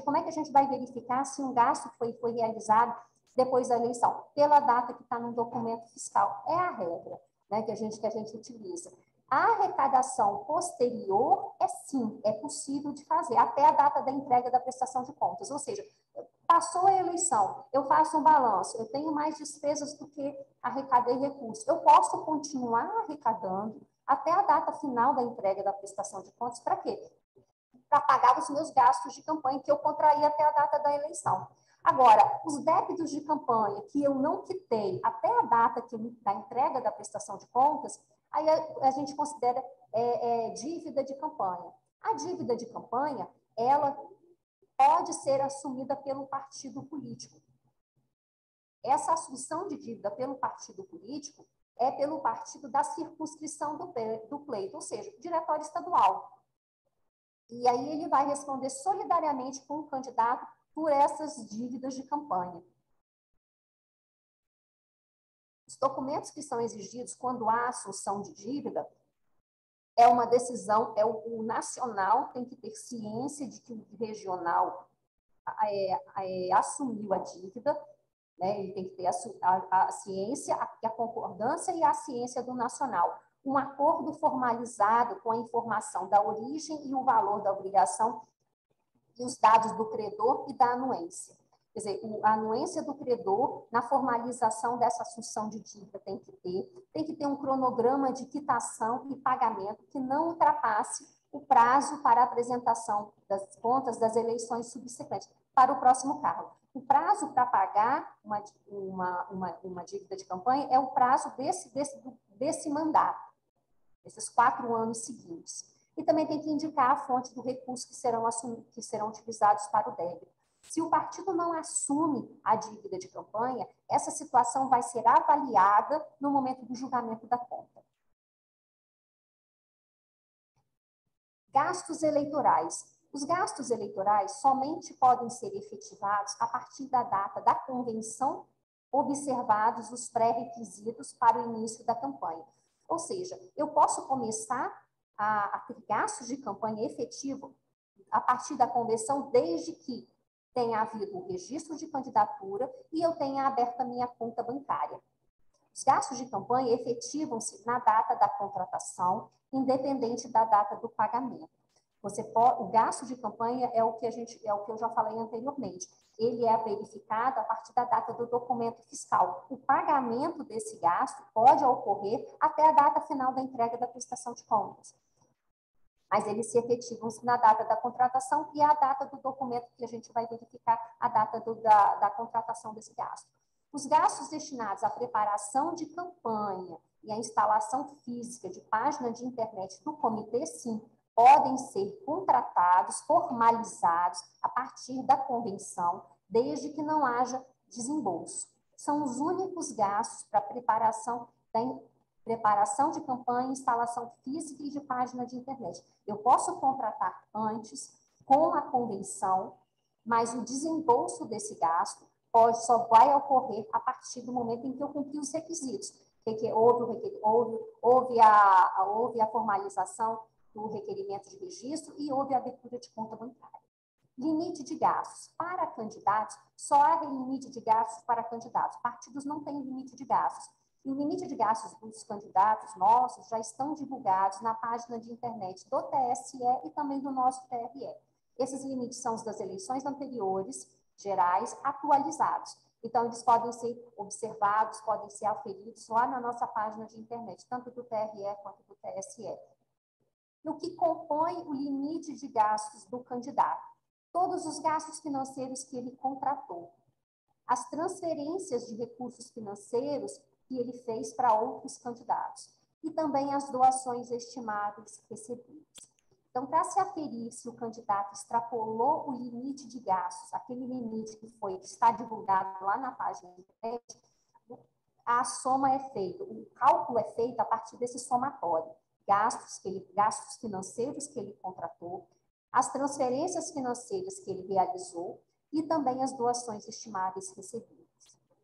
como é que a gente vai verificar se um gasto foi realizado depois da eleição? Pela data que está no documento fiscal. É a regra, né, que a gente utiliza. A arrecadação posterior é possível de fazer, até a data da entrega da prestação de contas. Ou seja, passou a eleição, eu faço um balanço, eu tenho mais despesas do que arrecadei recursos. Eu posso continuar arrecadando até a data final da entrega da prestação de contas. Para quê? para pagar os meus gastos de campanha que eu contraí até a data da eleição. Agora, os débitos de campanha que eu não quitei até a data da entrega da prestação de contas, aí a gente considera dívida de campanha. A dívida de campanha, ela pode ser assumida pelo partido político. Essa assunção de dívida pelo partido político é pelo partido da circunscrição do pleito, ou seja, diretório estadual. E aí ele vai responder solidariamente com o candidato por essas dívidas de campanha. Os documentos que são exigidos quando há assunção de dívida é uma decisão, o nacional tem que ter ciência de que o regional assumiu a dívida, né? Ele tem que ter a ciência, a concordância e a ciência do nacional. Um acordo formalizado com a informação da origem e o valor da obrigação e os dados do credor e da anuência. Quer dizer, a anuência do credor, na formalização dessa assunção de dívida, tem que ter um cronograma de quitação e pagamento que não ultrapasse o prazo para a apresentação das contas das eleições subsequentes para o próximo cargo. O prazo para pagar uma dívida de campanha é o prazo desse mandato, desses 4 anos seguintes. E também tem que indicar a fonte do recurso que serão utilizados para o débito. Se o partido não assume a dívida de campanha, essa situação vai ser avaliada no momento do julgamento da conta. Gastos eleitorais. Os gastos eleitorais somente podem ser efetivados a partir da data da convenção, observados os pré-requisitos para o início da campanha. Ou seja, eu posso começar a ter gastos de campanha efetivo a partir da convenção, desde que tenha havido o registro de candidatura e eu tenha aberto a minha conta bancária. Os gastos de campanha efetivam-se na data da contratação, independente da data do pagamento. O gasto de campanha é o que eu já falei anteriormente. Ele é verificado a partir da data do documento fiscal. O pagamento desse gasto pode ocorrer até a data final da entrega da prestação de contas. Mas eles se efetivam na data da contratação e a data do documento que a gente vai verificar a data da contratação desse gasto. Os gastos destinados à preparação de campanha e à instalação física de página de internet do comitê, sim, podem ser contratados, formalizados a partir da convenção, desde que não haja desembolso. São os únicos gastos para preparação de campanha, instalação física e de página de internet. Eu posso contratar antes, com a convenção, mas o desembolso desse gasto só vai ocorrer a partir do momento em que eu cumprir os requisitos. Houve a formalização do requerimento de registro e houve a abertura de conta bancária. Limite de gastos. Para candidatos, só há limite de gastos para candidatos. Partidos não têm limite de gastos. E o limite de gastos dos candidatos nossos já estão divulgados na página de internet do TSE e também do nosso TRE. Esses limites são os das eleições anteriores, gerais, atualizados. Então, eles podem ser observados, podem ser aferidos lá na nossa página de internet, tanto do TRE quanto do TSE. E o que compõe o limite de gastos do candidato? Todos os gastos financeiros que ele contratou. As transferências de recursos financeiros que ele fez para outros candidatos. E também as doações estimáveis recebidas. Então, para se aferir se o candidato extrapolou o limite de gastos, aquele limite que está divulgado lá na página de internet, a soma é feita, o cálculo é feito a partir desse somatório. Gastos financeiros que ele contratou, as transferências financeiras que ele realizou e também as doações estimáveis recebidas.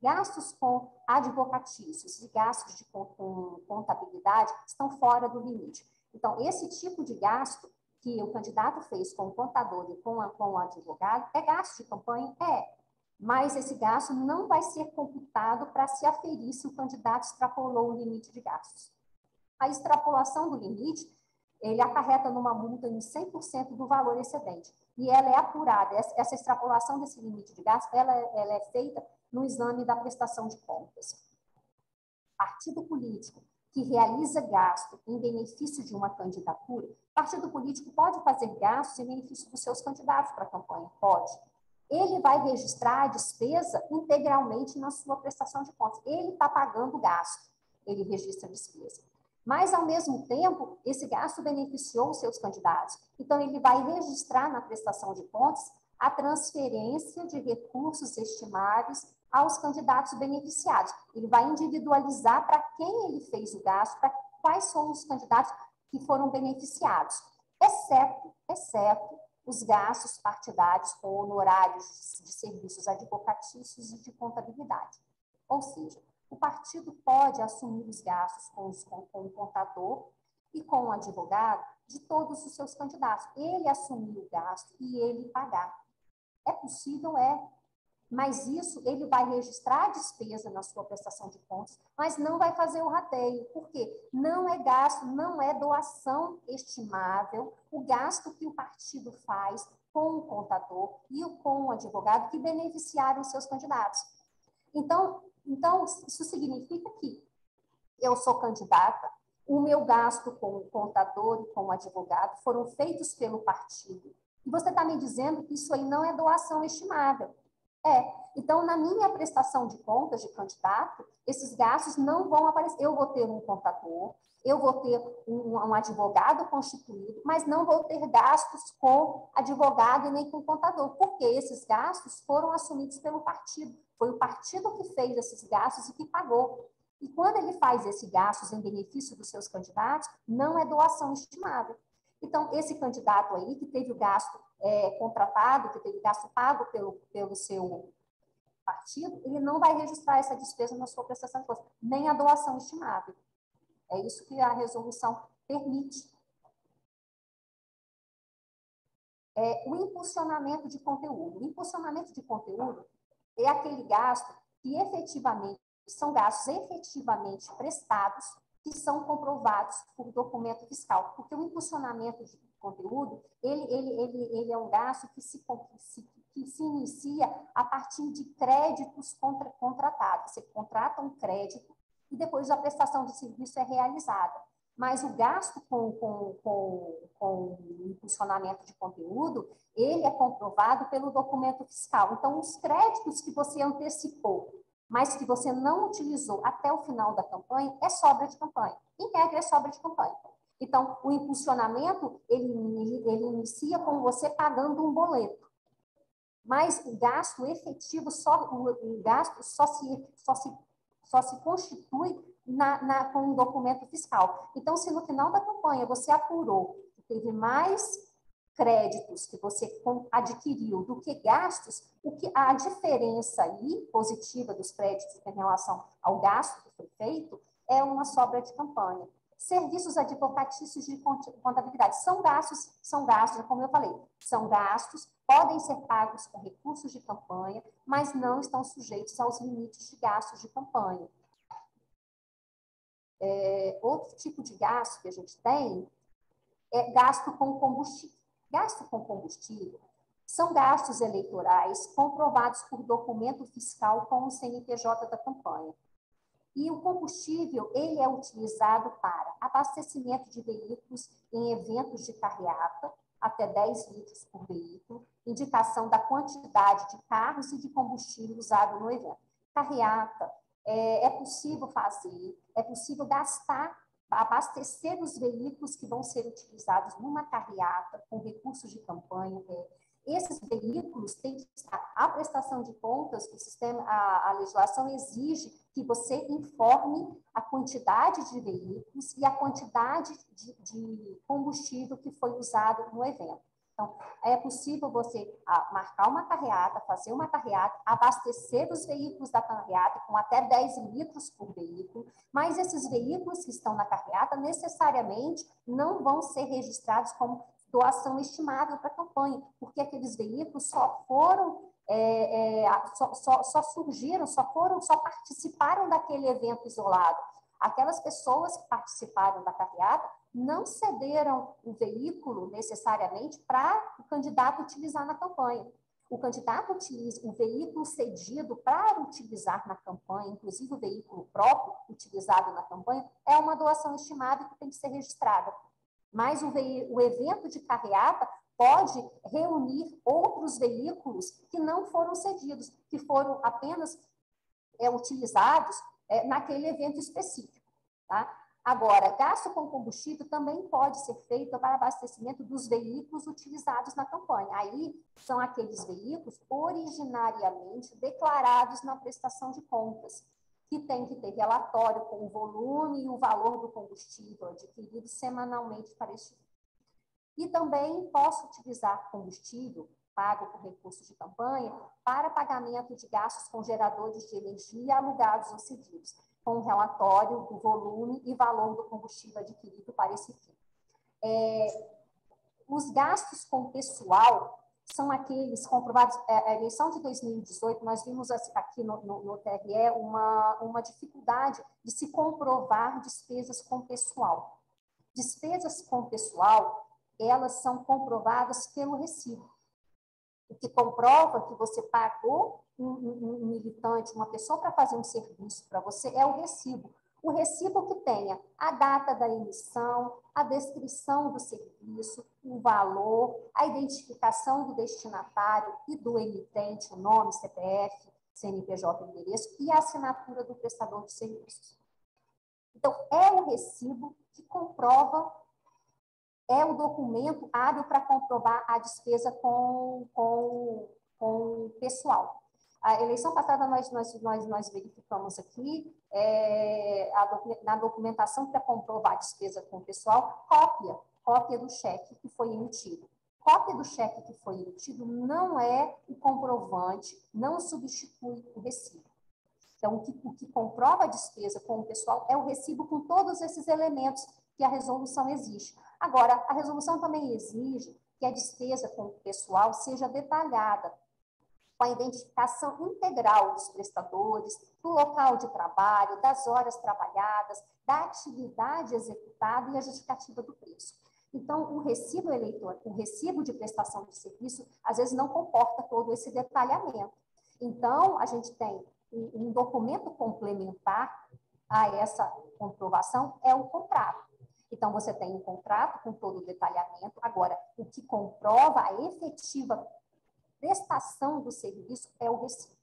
Gastos com advocatícios e gastos com contabilidade estão fora do limite. Então, esse tipo de gasto que o candidato fez com o contador e com o advogado é gasto de campanha? É. Mas esse gasto não vai ser computado para se aferir se o candidato extrapolou o limite de gastos. A extrapolação do limite, ele acarreta numa multa em 100% do valor excedente. E ela é apurada. Essa extrapolação desse limite de gasto, ela é feita no exame da prestação de contas. Partido político que realiza gasto em benefício de uma candidatura, o partido político pode fazer gastos em benefício dos seus candidatos para a campanha? Pode. Ele vai registrar a despesa integralmente na sua prestação de contas. Ele está pagando o gasto, ele registra a despesa. Mas, ao mesmo tempo, esse gasto beneficiou os seus candidatos. Então, ele vai registrar na prestação de contas a transferência de recursos estimáveis aos candidatos beneficiados. Ele vai individualizar para quem ele fez o gasto, para quais são os candidatos que foram beneficiados, exceto os gastos partidários com honorários de serviços advocatícios e de contabilidade. Ou seja, o partido pode assumir os gastos com o contador e com o advogado de todos os seus candidatos. Ele assumir o gasto e ele pagar. É possível? É. Mas isso, ele vai registrar a despesa na sua prestação de contas, mas não vai fazer o rateio. Por quê? Não é gasto, não é doação estimável o gasto que o partido faz com o contador e com o advogado que beneficiaram os seus candidatos. Então, isso significa que eu sou candidata, o meu gasto com o contador e com o advogado foram feitos pelo partido. E você está me dizendo que isso aí não é doação estimável. Então, na minha prestação de contas de candidato, esses gastos não vão aparecer. Eu vou ter um contador, eu vou ter um advogado constituído, mas não vou ter gastos com advogado e nem com contador, porque esses gastos foram assumidos pelo partido. Foi o partido que fez esses gastos e que pagou. E quando ele faz esses gastos em benefício dos seus candidatos, não é doação estimável. Então, esse candidato aí que teve o gasto contratado, que teve o gasto pago pelo seu partido, ele não vai registrar essa despesa na sua prestação de contas, nem a doação estimável. É isso que a resolução permite. O impulsionamento de conteúdo. O impulsionamento de conteúdo é aquele gasto que efetivamente são gastos efetivamente prestados que são comprovados por documento fiscal. Porque o impulsionamento de conteúdo, ele é um gasto que se inicia a partir de créditos contratados. Você contrata um crédito e depois a prestação de serviço é realizada. Mas o gasto com o impulsionamento de conteúdo, ele é comprovado pelo documento fiscal. Então, os créditos que você antecipou, mas que você não utilizou até o final da campanha, é sobra de campanha. Em regra, é sobra de campanha. Então, o impulsionamento, ele inicia com você pagando um boleto. Mas o gasto efetivo, o gasto só se constitui com um documento fiscal. Então, se no final da campanha você apurou que teve mais créditos que você adquiriu do que gastos, a diferença aí, positiva dos créditos em relação ao gasto que foi feito, é uma sobra de campanha. Serviços advocatícios de contabilidade são gastos, como eu falei, são gastos, podem ser pagos com recursos de campanha, mas não estão sujeitos aos limites de gastos de campanha. Outro tipo de gasto que a gente tem é gasto com combustível. Gasto com combustível são gastos eleitorais comprovados por documento fiscal com o CNPJ da campanha. E o combustível, ele é utilizado para abastecimento de veículos em eventos de carreata, até 10 litros por veículo, indicação da quantidade de carros e de combustível usado no evento. Carreata, é possível fazer, é possível gastar, abastecer os veículos que vão ser utilizados numa carreata com recursos de campanha. Esses veículos têm que estar à prestação de contas, a legislação exige que você informe a quantidade de veículos e a quantidade de combustível que foi usado no evento. Então, é possível você marcar uma carreata, fazer uma carreata, abastecer os veículos da carreata com até 10 litros por veículo, mas esses veículos que estão na carreata necessariamente não vão ser registrados como doação estimável para a campanha, porque aqueles veículos só foram, só participaram daquele evento isolado. Aquelas pessoas que participaram da carreata não cederam o veículo necessariamente para o candidato utilizar na campanha. o candidato utiliza o veículo cedido para utilizar na campanha, inclusive o veículo próprio utilizado na campanha, é uma doação estimada que tem que ser registrada. Mas o evento de carreata pode reunir outros veículos que não foram cedidos, que foram apenas utilizados naquele evento específico. Tá? Agora, gasto com combustível também pode ser feito para abastecimento dos veículos utilizados na campanha. Aí são aqueles veículos originariamente declarados na prestação de contas, que tem que ter relatório com o volume e o valor do combustível adquirido semanalmente para este fim. E também posso utilizar combustível pago por recursos de campanha para pagamento de gastos com geradores de energia alugados ou cedidos, com o relatório do volume e valor do combustível adquirido para esse fim. Os gastos com pessoal são aqueles comprovados. A eleição de 2018, nós vimos aqui no TRE uma dificuldade de se comprovar despesas com pessoal. Despesas com pessoal, elas são comprovadas pelo recibo, o que comprova que você pagou um militante, uma pessoa para fazer um serviço para você, é o recibo. O recibo que tenha a data da emissão, a descrição do serviço, o valor, a identificação do destinatário e do emitente, o nome, CPF, CNPJ, endereço, e a assinatura do prestador de serviços. Então, é o recibo que comprova, é o documento hábil para comprovar a despesa com o pessoal. A eleição passada, nós verificamos aqui, na documentação para comprovar a despesa com o pessoal, cópia do cheque que foi emitido. Cópia do cheque que foi emitido não é o comprovante, não substitui o recibo. Então, o que comprova a despesa com o pessoal é o recibo com todos esses elementos que a resolução exige. Agora, a resolução também exige que a despesa com o pessoal seja detalhada, com a identificação integral dos prestadores, do local de trabalho, das horas trabalhadas, da atividade executada e a justificativa do preço. Então, o recibo o recibo de prestação de serviço, às vezes não comporta todo esse detalhamento. Então, a gente tem um documento complementar a essa comprovação, é o contrato. Então, você tem um contrato com todo o detalhamento. Agora, o que comprova a efetiva prestação do serviço é o recibo.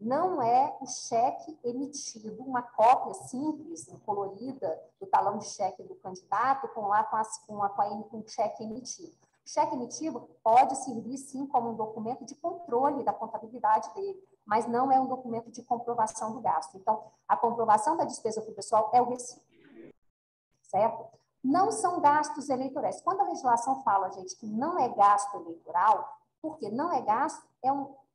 Não é o cheque emitido, uma cópia simples, colorida, do talão de cheque do candidato, com o cheque emitido. O cheque emitido pode servir, sim, como um documento de controle da contabilidade dele, mas não é um documento de comprovação do gasto. Então, a comprovação da despesa para o pessoal é o recibo. Certo? Não são gastos eleitorais. Quando a legislação fala, gente, que não é gasto eleitoral, porque não é gasto,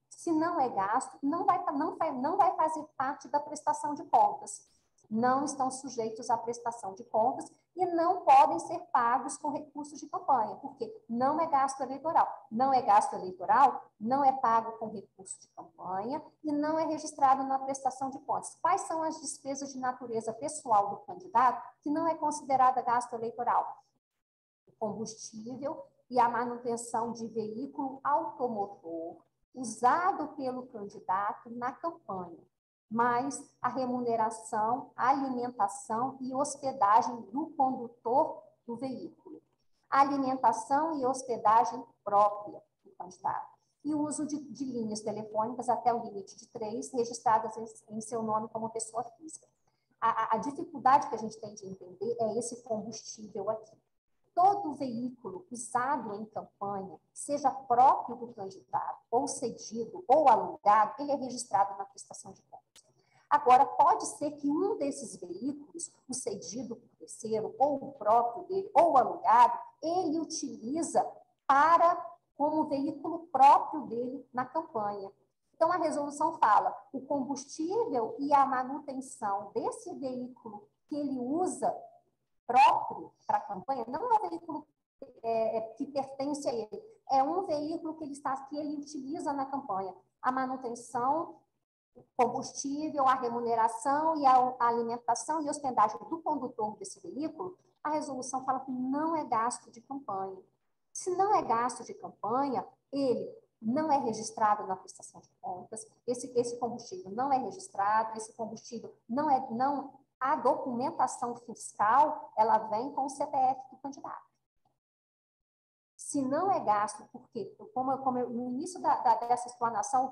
se não é gasto, não vai fazer parte da prestação de contas. Não estão sujeitos à prestação de contas e não podem ser pagos com recursos de campanha, porque não é gasto eleitoral. Não é gasto eleitoral, não é pago com recurso de campanha e não é registrado na prestação de contas. Quais são as despesas de natureza pessoal do candidato que não é considerada gasto eleitoral? O combustível e a manutenção de veículo automotor usado pelo candidato na campanha, mais a remuneração, a alimentação e hospedagem do condutor do veículo. A alimentação e hospedagem própria do candidato. E o uso de linhas telefônicas até o limite de 3, registradas em seu nome como pessoa física. A dificuldade que a gente tem de entender é esse combustível aqui. Todo veículo usado em campanha, seja próprio do candidato, ou cedido, ou alugado, ele é registrado na prestação de contas. Agora, pode ser que um desses veículos, o cedido por terceiro, ou o próprio dele, ou o alugado, ele utiliza como veículo próprio dele na campanha. Então, a resolução fala, o combustível e a manutenção desse veículo que ele usa próprio para a campanha, não é um veículo que pertence a ele, é um veículo que ele utiliza na campanha. A manutenção, o combustível, a remuneração e a alimentação e hospedagem do condutor desse veículo, a resolução fala que não é gasto de campanha. Se não é gasto de campanha, ele não é registrado na prestação de contas, esse combustível não é registrado, esse combustível a documentação fiscal, ela vem com o CPF do candidato. Se não é gasto, porque, no início dessa explanação,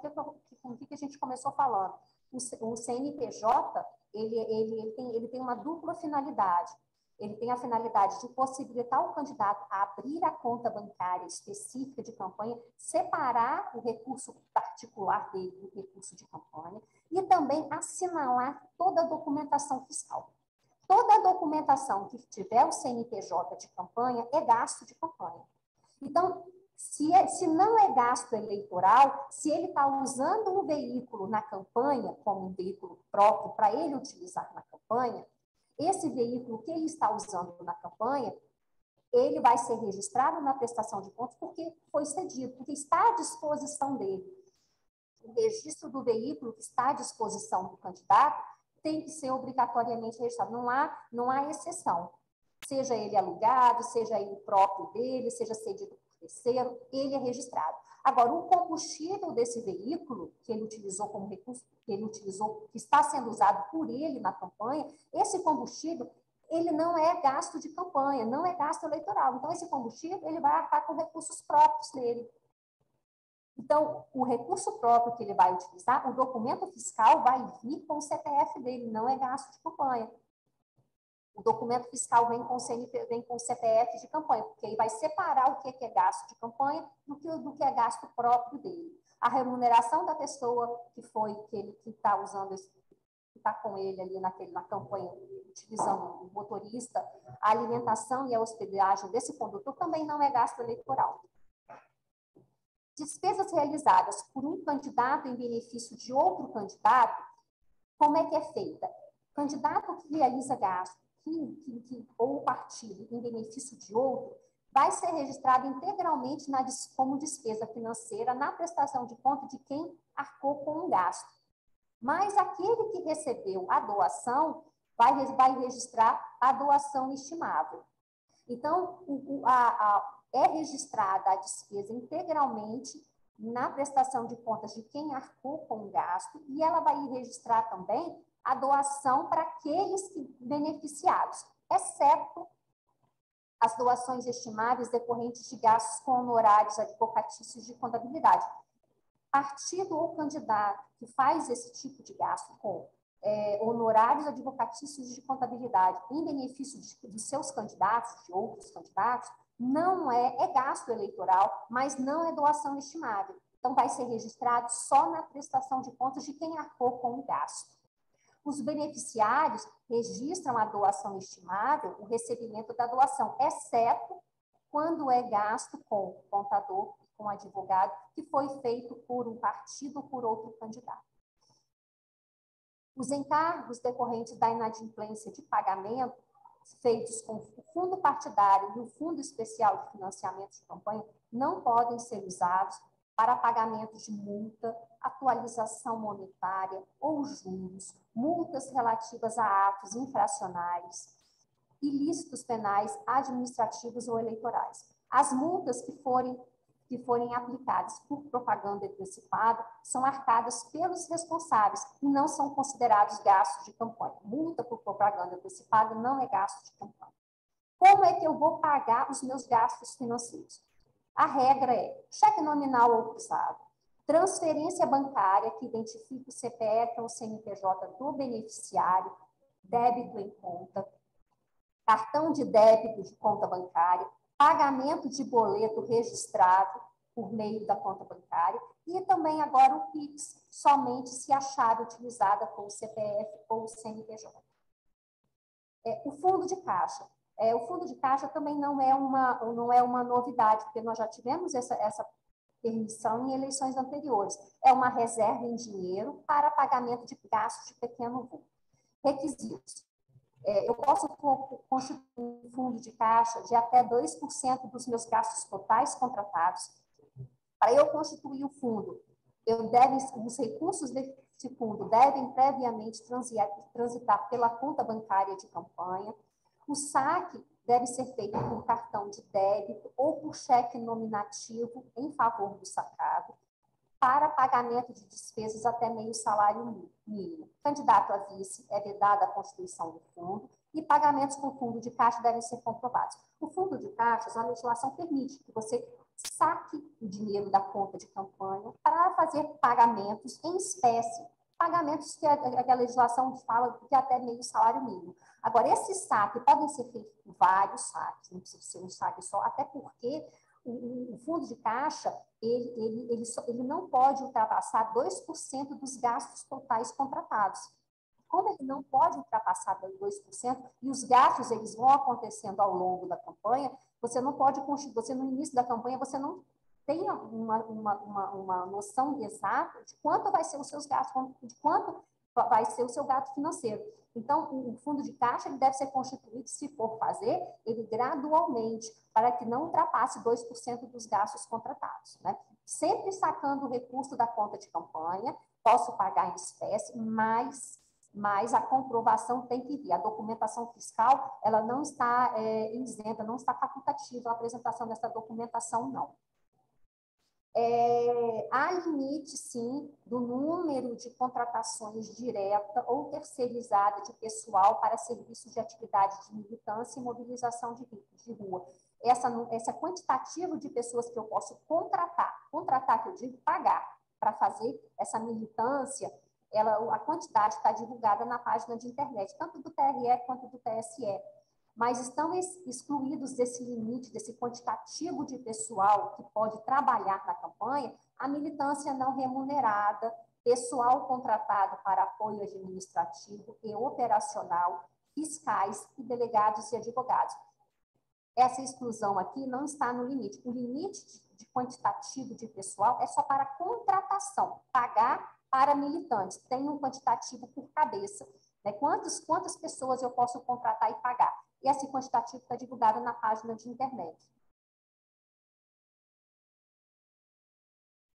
o que a gente começou falando? O CNPJ, ele tem uma dupla finalidade. Ele tem a finalidade de possibilitar o candidato a abrir a conta bancária específica de campanha, separar o recurso particular dele do recurso de campanha e também assinalar toda a documentação fiscal. Toda a documentação que tiver o CNPJ de campanha é gasto de campanha. Então, se não é gasto eleitoral, se ele está usando um veículo na campanha, como um veículo próprio para ele utilizar na campanha, esse veículo que ele está usando na campanha, ele vai ser registrado na prestação de contas porque foi cedido, porque está à disposição dele. O registro do veículo que está à disposição do candidato tem que ser obrigatoriamente registrado. Não há exceção. Seja ele alugado, seja ele próprio dele, seja cedido por terceiro, ele é registrado. Agora, o combustível desse veículo, que ele utilizou como recurso, que está sendo usado por ele na campanha, esse combustível, ele não é gasto de campanha, não é gasto eleitoral. Então, esse combustível, ele vai arcar com recursos próprios dele. Então, o recurso próprio que ele vai utilizar, o documento fiscal vai vir com o CPF dele, não é gasto de campanha. O documento fiscal vem com o CPF de campanha, porque aí vai separar o que é gasto de campanha do que é gasto próprio dele. A remuneração da pessoa que está usando que está com ele ali na campanha, utilizando o motorista, a alimentação e a hospedagem desse condutor também não é gasto eleitoral. Despesas realizadas por um candidato em benefício de outro candidato, como é que é feita? O candidato que realiza gasto ou o partido em benefício de outro, vai ser registrado integralmente como despesa financeira na prestação de conta de quem arcou com o gasto. Mas aquele que recebeu a doação vai registrar a doação estimável. Então, é registrada a despesa integralmente na prestação de contas de quem arcou com o gasto e ela vai registrar também a doação para aqueles beneficiados, exceto as doações estimáveis decorrentes de gastos com honorários advocatícios de contabilidade. Partido ou candidato que faz esse tipo de gasto com honorários advocatícios de contabilidade em benefício de seus candidatos, de outros candidatos, não é gasto eleitoral, mas não é doação estimável. Então, vai ser registrado só na prestação de contas de quem arcou com o gasto. Os beneficiários registram a doação estimável, o recebimento da doação, exceto quando é gasto com contador, com advogado, que foi feito por um partido ou por outro candidato. Os encargos decorrentes da inadimplência de pagamento, feitos com o fundo partidário e o fundo especial de financiamento de campanha, não podem ser usados para pagamento de multa, atualização monetária ou juros, multas relativas a atos infracionais, ilícitos penais, administrativos ou eleitorais. As multas que forem aplicadas por propaganda antecipada são arcadas pelos responsáveis e não são considerados gastos de campanha. Multa por propaganda antecipada não é gasto de campanha. Como é que eu vou pagar os meus gastos financeiros? A regra é cheque nominal ou cruzado, transferência bancária que identifica o CPF ou CNPJ do beneficiário, débito em conta, cartão de débito de conta bancária, pagamento de boleto registrado por meio da conta bancária e também agora o PIX, somente se a chave utilizada for o CPF ou o CNPJ. O fundo de caixa. O fundo de caixa também não é uma novidade, porque nós já tivemos essa permissão em eleições anteriores. É uma reserva em dinheiro para pagamento de gastos de pequeno vulto. Requisitos. Eu posso constituir um fundo de caixa de até 2% dos meus gastos totais contratados. Para eu constituir o fundo, os recursos desse fundo devem previamente transitar pela conta bancária de campanha. O saque deve ser feito por cartão de débito ou por cheque nominativo em favor do sacado, para pagamento de despesas até meio salário mínimo. Candidato a vice é vedada a constituição do fundo e pagamentos com fundo de caixa devem ser comprovados. O fundo de caixas, a legislação permite que você saque o dinheiro da conta de campanha para fazer pagamentos em espécie, pagamentos que a legislação fala que até meio salário mínimo. Agora, esse saque podem ser feitos vários saques, não precisa ser um saque só, até porque o fundo de caixa, ele não pode ultrapassar 2% dos gastos totais contratados. Como ele não pode ultrapassar 2%, e os gastos eles vão acontecendo ao longo da campanha, você não pode, você no início da campanha, você não tem uma noção exata de quanto vai ser os seus gastos, de quanto vai ser o seu gasto financeiro. Então, o fundo de caixa ele deve ser constituído, se for fazer, ele gradualmente, para que não ultrapasse 2% dos gastos contratados, né? Sempre sacando o recurso da conta de campanha, posso pagar em espécie, mas a comprovação tem que vir. A documentação fiscal, ela não está isenta, não está facultativa a apresentação dessa documentação, não. Há limite, sim, do número de contratações direta ou terceirizada de pessoal para serviços de atividade de militância e mobilização de rua. Essa quantitativa de pessoas que eu posso contratar que eu digo pagar para fazer essa militância, a quantidade está divulgada na página de internet, tanto do TRE quanto do TSE. Mas estão excluídos desse limite, desse quantitativo de pessoal que pode trabalhar na campanha, a militância não remunerada, pessoal contratado para apoio administrativo e operacional, fiscais e delegados e advogados. Essa exclusão aqui não está no limite. O limite de quantitativo de pessoal é só para contratação, pagar para militantes. Tem um quantitativo por cabeça, né? Quantas pessoas eu posso contratar e pagar? E esse quantitativo está divulgado na página de internet.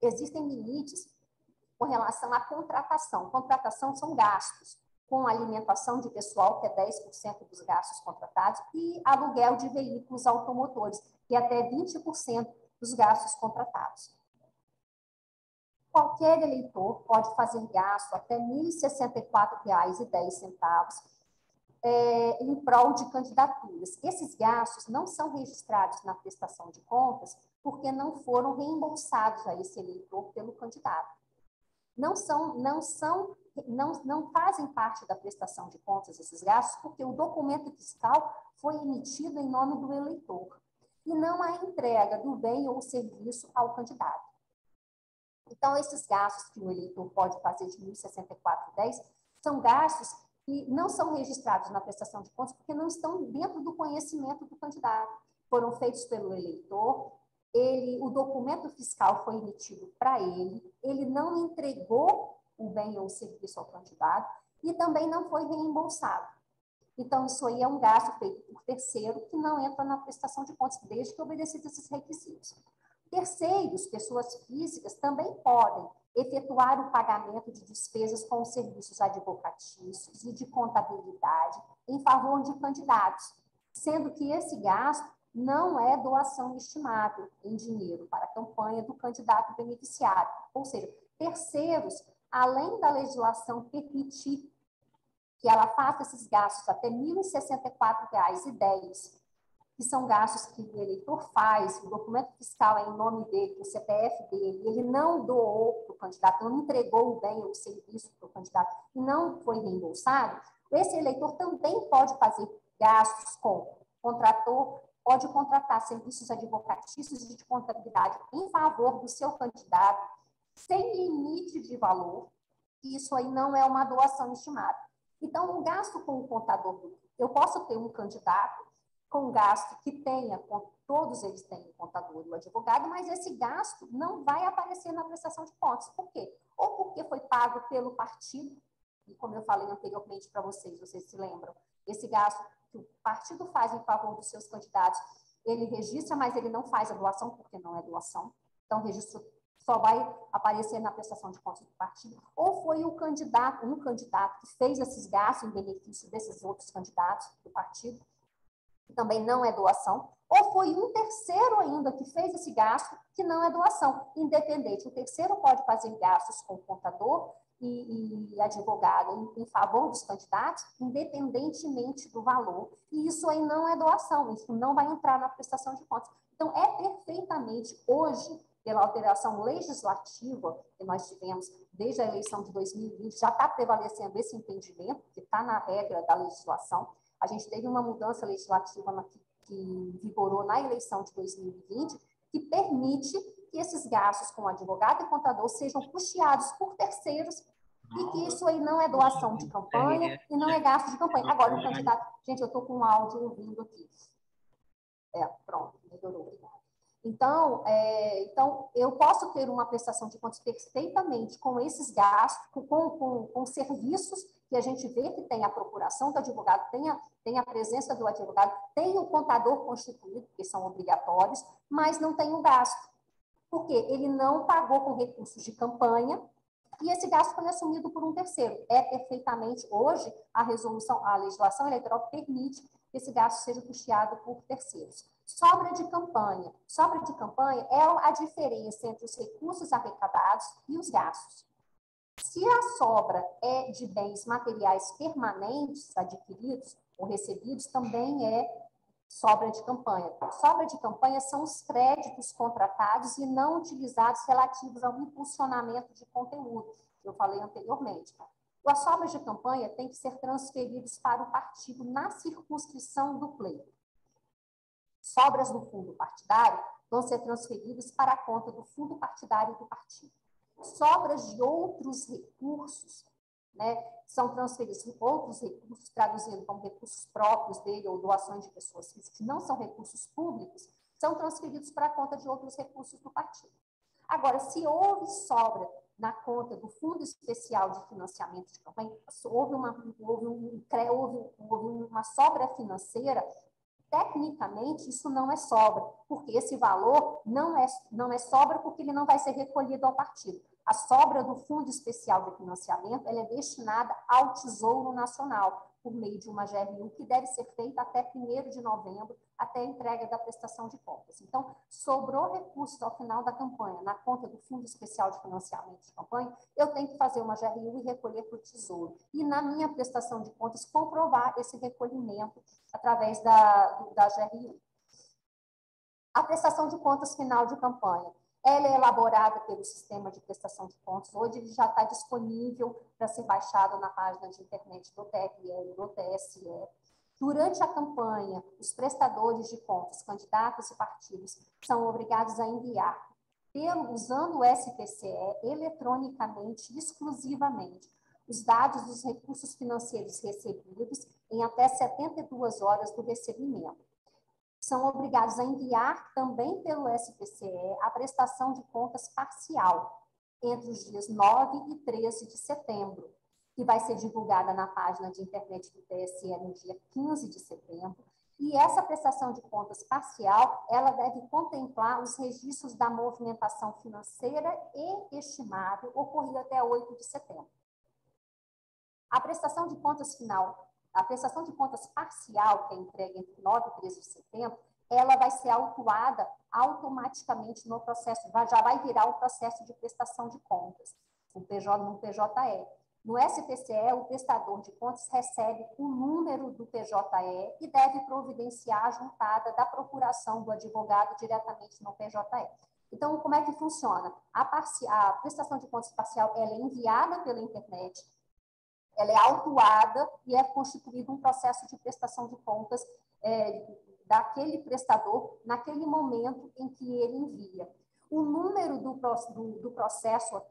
Existem limites com relação à contratação. Contratação são gastos, com alimentação de pessoal, que é 10% dos gastos contratados, e aluguel de veículos automotores, que é até 20% dos gastos contratados. Qualquer eleitor pode fazer gasto até R$ 1.064,10 em prol de candidaturas. Esses gastos não são registrados na prestação de contas porque não foram reembolsados a esse eleitor pelo candidato. Não fazem parte da prestação de contas esses gastos porque o documento fiscal foi emitido em nome do eleitor e não a entrega do bem ou serviço ao candidato. Então, esses gastos que o eleitor pode fazer de R$ 1.064,10 são gastos que não são registrados na prestação de contas porque não estão dentro do conhecimento do candidato. Foram feitos pelo eleitor, o documento fiscal foi emitido para ele não entregou o bem ou o serviço ao candidato e também não foi reembolsado. Então, isso aí é um gasto feito por terceiro que não entra na prestação de contas, desde que obedecidos esses requisitos. Terceiros, pessoas físicas, também podem efetuar o pagamento de despesas com os serviços advocatícios e de contabilidade em favor de candidatos, sendo que esse gasto não é doação estimável em dinheiro para a campanha do candidato beneficiário. Ou seja, terceiros, além da legislação permitir que ela faça esses gastos até R$ 1.064,10, que são gastos que o eleitor faz, o documento fiscal é em nome dele, o CPF dele, ele não doou para o candidato, não entregou o bem ou o serviço para o candidato e não foi reembolsado, esse eleitor também pode fazer gastos com contrator, pode contratar serviços advocatícios e de contabilidade em favor do seu candidato, sem limite de valor, e isso aí não é uma doação estimada. Então, o gasto com o contador, eu posso ter um candidato com gasto que tenha, todos eles têm o contador e o advogado, mas esse gasto não vai aparecer na prestação de contas. Por quê? Ou porque foi pago pelo partido, e como eu falei anteriormente para vocês se lembram, esse gasto que o partido faz em favor dos seus candidatos, ele registra, mas ele não faz a doação, porque não é doação. Então, o registro só vai aparecer na prestação de contas do partido. Ou foi um candidato que fez esses gastos em benefício desses outros candidatos do partido, que também não é doação, ou foi um terceiro ainda que fez esse gasto, que não é doação, independente. O terceiro pode fazer gastos com contador e advogado em favor dos candidatos, independentemente do valor. E isso aí não é doação, isso não vai entrar na prestação de contas. Então, é perfeitamente hoje, pela alteração legislativa que nós tivemos desde a eleição de 2020, já está prevalecendo esse entendimento, que está na regra da legislação. A gente teve uma mudança legislativa que vigorou na eleição de 2020, que permite que esses gastos com advogado e contador sejam custeados por terceiros e que isso aí não é doação de campanha e não é gasto de campanha. Agora, o candidato... Gente, eu estou com um áudio ouvindo aqui. Pronto, melhorou, obrigada. Então, eu posso ter uma prestação de contas perfeitamente com esses gastos, com serviços que a gente vê que tem a procuração do advogado, tem a presença do advogado, tem o contador constituído, que são obrigatórios, mas não tem o gasto, porque ele não pagou com recursos de campanha e esse gasto foi assumido por um terceiro. É perfeitamente, hoje, a legislação eleitoral permite que esse gasto seja custeado por terceiros. Sobra de campanha. Sobra de campanha é a diferença entre os recursos arrecadados e os gastos. Se a sobra é de bens materiais permanentes adquiridos ou recebidos, também é sobra de campanha. Sobra de campanha são os créditos contratados e não utilizados relativos ao impulsionamento de conteúdo, que eu falei anteriormente. As sobras de campanha têm que ser transferidas para o partido na circunscrição do pleito. Sobras do fundo partidário vão ser transferidas para a conta do fundo partidário do partido. Sobras de outros recursos, né, são transferidos outros recursos, traduzindo como recursos próprios dele ou doações de pessoas físicas, que não são recursos públicos, são transferidos para a conta de outros recursos do partido. Agora, se houve sobra na conta do Fundo Especial de Financiamento de Campanha, houve uma sobra financeira, tecnicamente, isso não é sobra, porque esse valor não é sobra porque ele não vai ser recolhido ao partido. A sobra do Fundo Especial de Financiamento ela é destinada ao Tesouro Nacional, por meio de uma GRU, que deve ser feita até 1º de novembro, até a entrega da prestação de contas. Então, sobrou recurso ao final da campanha, na conta do Fundo Especial de Financiamento de Campanha, eu tenho que fazer uma GRU e recolher para o Tesouro. E, na minha prestação de contas, comprovar esse recolhimento através da GRU. A prestação de contas final de campanha. Ela é elaborada pelo sistema de prestação de contas. Hoje ele já está disponível para ser baixado na página de internet do TRE e do TSE. Durante a campanha, os prestadores de contas, candidatos e partidos, são obrigados a enviar, usando o SPCE, eletronicamente, exclusivamente, os dados dos recursos financeiros recebidos em até 72 horas do recebimento. São obrigados a enviar também pelo SPCE a prestação de contas parcial entre os dias 9 e 13 de setembro, que vai ser divulgada na página de internet do TSE no dia 15 de setembro. E essa prestação de contas parcial, ela deve contemplar os registros da movimentação financeira e estimável ocorrida até 8 de setembro. A prestação de contas final, a prestação de contas parcial, que é entregue entre 9 e 13 de setembro, ela vai ser autuada automaticamente no processo, já vai virar o processo de prestação de contas, no PJE. No SPCE, o prestador de contas recebe o número do PJE e deve providenciar a juntada da procuração do advogado diretamente no PJE. Então, como é que funciona? A prestação de contas parcial ela é enviada pela internet, ela é autuada e é constituído um processo de prestação de contas daquele prestador naquele momento em que ele envia. O número do processo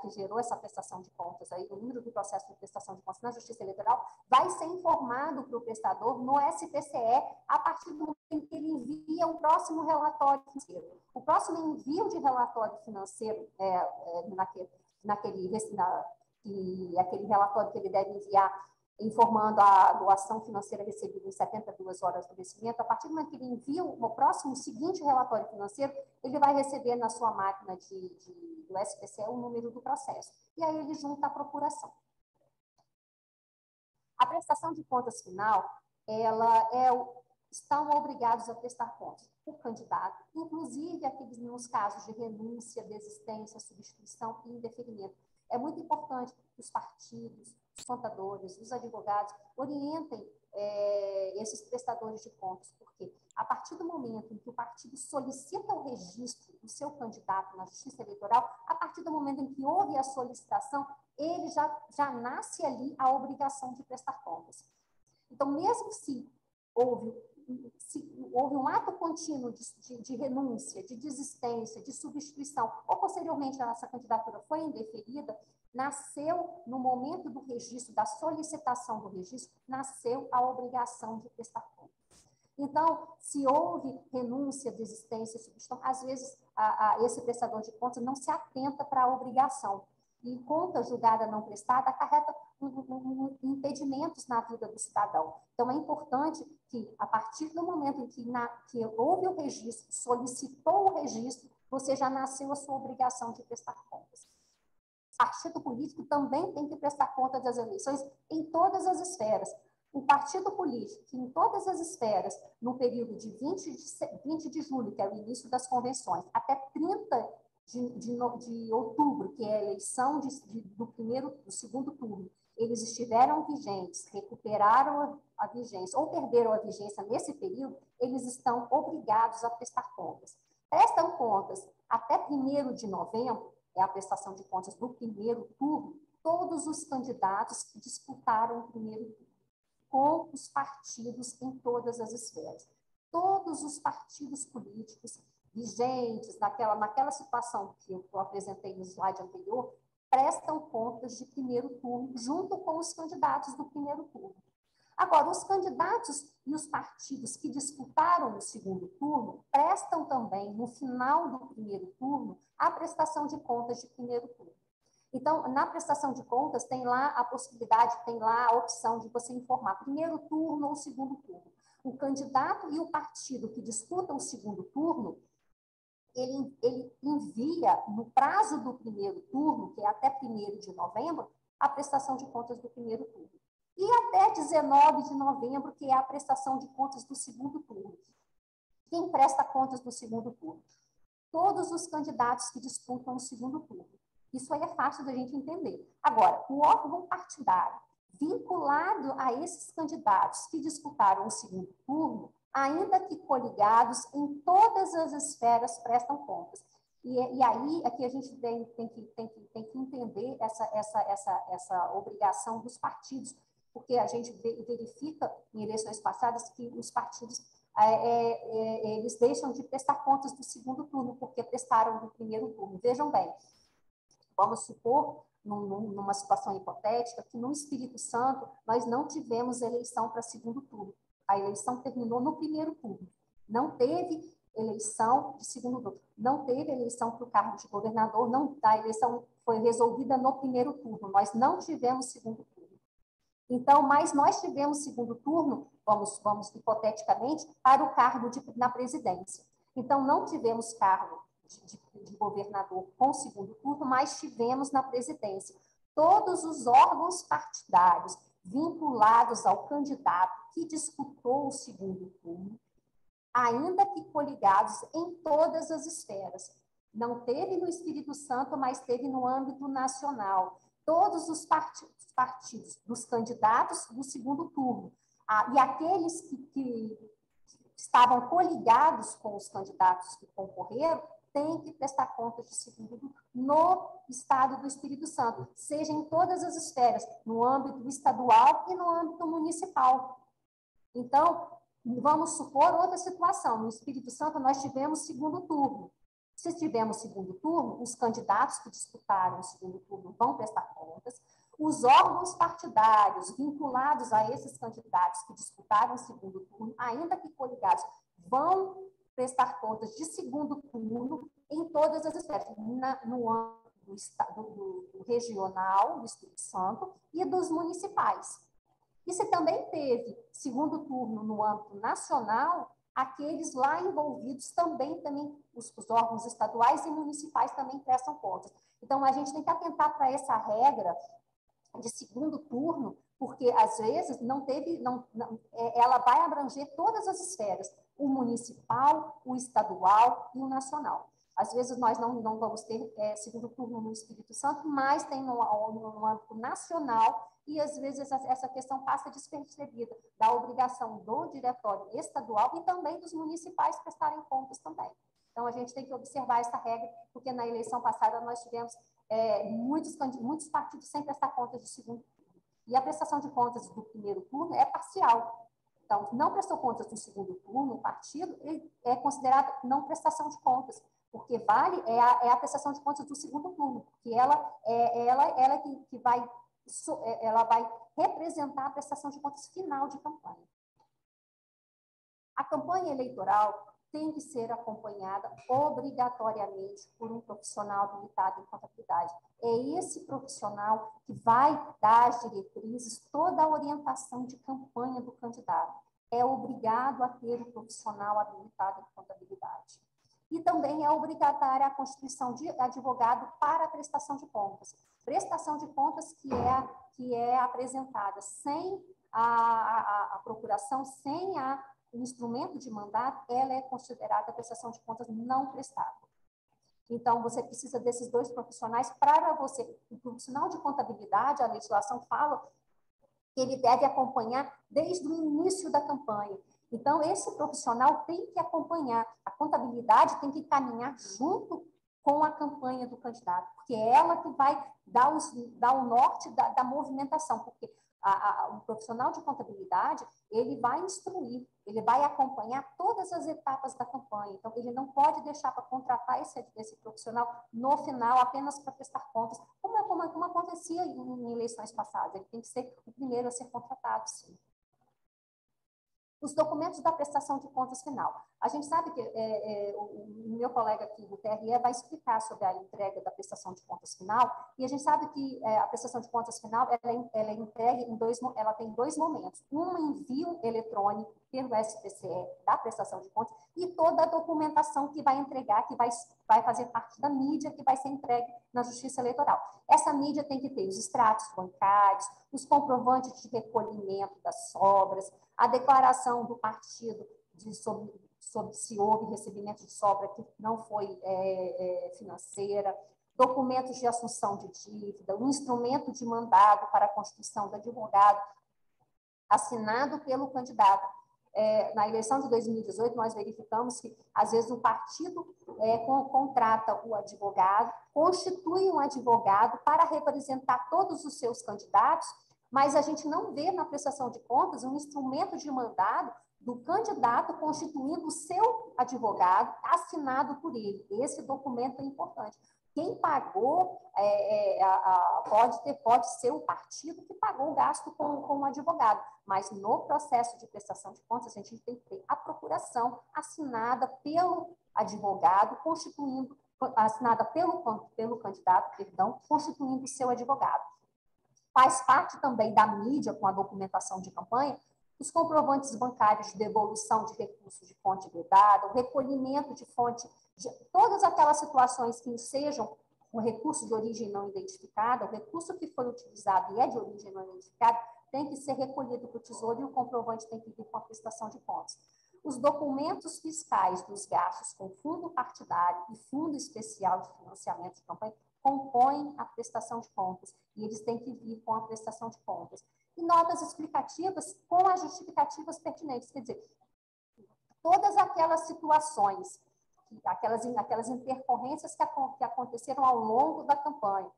que gerou essa prestação de contas, aí, o número do processo de prestação de contas na Justiça Eleitoral, vai ser informado para o prestador no SPCE a partir do momento em que ele envia o próximo relatório financeiro. O próximo envio de relatório financeiro, aquele relatório que ele deve enviar informando a doação financeira recebida em 72 horas do vencimento, a partir do momento que ele envia o seguinte relatório financeiro, ele vai receber na sua máquina do SPCE o número do processo. E aí ele junta a procuração. A prestação de contas final, estão obrigados a prestar contas o candidato, inclusive aqueles nos casos de renúncia, desistência, substituição e indeferimento. É muito importante que os partidos, os contadores, os advogados orientem esses prestadores de contas, porque a partir do momento em que o partido solicita o registro do seu candidato na Justiça Eleitoral, a partir do momento em que houve a solicitação, ele já nasce ali a obrigação de prestar contas. Então, mesmo se houve um ato contínuo de renúncia, de desistência, de substituição, ou posteriormente essa candidatura foi indeferida, nasceu, no momento do registro, da solicitação do registro, nasceu a obrigação de prestar contas. Então, se houve renúncia, desistência, substituição, às vezes esse prestador de contas não se atenta para a obrigação. E conta julgada não prestada acarreta impedimentos na vida do cidadão. Então, é importante que, a partir do momento em que houve o registro, solicitou o registro, você já nasceu a sua obrigação de prestar contas. O partido político também tem que prestar conta das eleições em todas as esferas. O partido político, que em todas as esferas, no período de 20 de julho, que é o início das convenções, até 30 de outubro, que é a eleição do segundo turno, eles estiveram vigentes, recuperaram a vigência ou perderam a vigência nesse período, eles estão obrigados a prestar contas. Prestam contas até 1º de novembro, é a prestação de contas do primeiro turno, todos os candidatos que disputaram o primeiro turno, com os partidos em todas as esferas. Todos os partidos políticos vigentes, naquela situação que eu apresentei no slide anterior, prestam contas de primeiro turno, junto com os candidatos do primeiro turno. Agora, os candidatos e os partidos que disputaram o segundo turno prestam também, no final do primeiro turno, a prestação de contas de primeiro turno. Então, na prestação de contas, tem lá a possibilidade, tem lá a opção de você informar primeiro turno ou segundo turno. O candidato e o partido que disputam o segundo turno, ele envia, no prazo do primeiro turno, que é até 1º de novembro, a prestação de contas do primeiro turno. E até 19 de novembro, que é a prestação de contas do segundo turno. Quem presta contas do segundo turno? Todos os candidatos que disputam o segundo turno. Isso aí é fácil da gente entender. Agora, o órgão partidário, vinculado a esses candidatos que disputaram o segundo turno, ainda que coligados em todas as esferas, prestam contas. E aí, aqui a gente tem que entender essa obrigação dos partidos, porque a gente verifica em eleições passadas que os partidos eles deixam de prestar contas do segundo turno, porque prestaram do primeiro turno. Vejam bem, vamos supor, numa situação hipotética, que no Espírito Santo nós não tivemos eleição para segundo turno. A eleição terminou no primeiro turno. Não teve eleição de segundo turno. Não teve eleição para o cargo de governador. A eleição foi resolvida no primeiro turno. Nós não tivemos segundo turno. Então, mas nós tivemos segundo turno, vamos hipoteticamente, para o cargo na presidência. Então, não tivemos cargo de governador com segundo turno, mas tivemos na presidência. Todos os órgãos partidários vinculados ao candidato que disputou o segundo turno, ainda que coligados em todas as esferas. Não teve no Espírito Santo, mas teve no âmbito nacional. Todos os partidos dos candidatos do segundo turno. E aqueles que estavam coligados com os candidatos que concorreram, têm que prestar contas de segundo turno no Estado do Espírito Santo, seja em todas as esferas, no âmbito estadual e no âmbito municipal. Então, vamos supor outra situação. No Espírito Santo, nós tivemos segundo turno. Se tivermos segundo turno, os candidatos que disputaram o segundo turno vão prestar contas. Os órgãos partidários vinculados a esses candidatos que disputaram o segundo turno, ainda que coligados, vão prestar contas de segundo turno em todas as esferas, no âmbito do regional, do Espírito Santo, e dos municipais. E se também teve segundo turno no âmbito nacional, aqueles lá envolvidos também os órgãos estaduais e municipais também prestam contas. Então, a gente tem que atentar para essa regra de segundo turno, porque às vezes ela vai abranger todas as esferas, o municipal, o estadual e o nacional. Às vezes nós não vamos ter segundo turno no Espírito Santo, mas tem no âmbito nacional, e às vezes essa questão passa despercebida, da obrigação do diretório estadual e também dos municipais prestarem contas também. Então, a gente tem que observar essa regra, porque na eleição passada nós tivemos muitos partidos sem prestar contas de segundo turno. E a prestação de contas do primeiro turno é parcial. Então, não prestou contas do segundo turno, o partido é considerado não prestação de contas, porque vale a prestação de contas do segundo turno, porque ela vai representar a prestação de contas final de campanha. A campanha eleitoral tem que ser acompanhada obrigatoriamente por um profissional habilitado em contabilidade. É esse profissional que vai dar as diretrizes, toda a orientação de campanha do candidato. É obrigado a ter um profissional habilitado em contabilidade. E também é obrigatória a constituição de advogado para a prestação de contas. Prestação de contas que é apresentada sem a procuração, sem o instrumento de mandato, ela é considerada prestação de contas não prestada. Então, você precisa desses dois profissionais para você. O profissional de contabilidade, a legislação fala que ele deve acompanhar desde o início da campanha. Então, esse profissional tem que acompanhar. A contabilidade tem que caminhar junto com a campanha do candidato, porque é ela que vai dar o norte da movimentação, porque o profissional de contabilidade, ele vai instruir, ele vai acompanhar todas as etapas da campanha. Então, ele não pode deixar para contratar esse profissional no final apenas para prestar contas, como acontecia em eleições passadas. Ele tem que ser o primeiro a ser contratado, sim. Os documentos da prestação de contas final. A gente sabe que o meu colega aqui do TRE vai explicar sobre a entrega da prestação de contas final, e a gente sabe que a prestação de contas final ela é entregue ela tem dois momentos. Um envio eletrônico pelo SPCE da prestação de contas e toda a documentação que vai entregar, que vai fazer parte da mídia que vai ser entregue na Justiça Eleitoral. Essa mídia tem que ter os extratos bancários, os comprovantes de recolhimento das sobras, a declaração do partido sobre se houve recebimento de sobra que não foi financeira, documentos de assunção de dívida, o instrumento de mandado para a constituição do advogado, assinado pelo candidato. Na eleição de 2018, nós verificamos que, às vezes, o partido contrata o advogado, constitui um advogado para representar todos os seus candidatos, mas a gente não vê na prestação de contas um instrumento de mandado do candidato constituindo o seu advogado, assinado por ele. Esse documento é importante. Quem pagou pode ser o partido que pagou o gasto com o advogado, mas no processo de prestação de contas, a gente tem que ter a procuração assinada pelo advogado, assinada pelo candidato, constituindo o seu advogado. Faz parte também da mídia, com a documentação de campanha, os comprovantes bancários de devolução de recursos de fonte vedada, o recolhimento de fonte, todas aquelas situações que sejam um recurso de origem não identificada, o recurso que foi utilizado e é de origem não identificada, tem que ser recolhido para o Tesouro e o comprovante tem que vir com a prestação de contas. Os documentos fiscais dos gastos com fundo partidário e fundo especial de financiamento de campanha compõem a prestação de contas e eles têm que vir com a prestação de contas. E notas explicativas com as justificativas pertinentes, quer dizer, todas aquelas situações, aquelas intercorrências que aconteceram ao longo da campanha,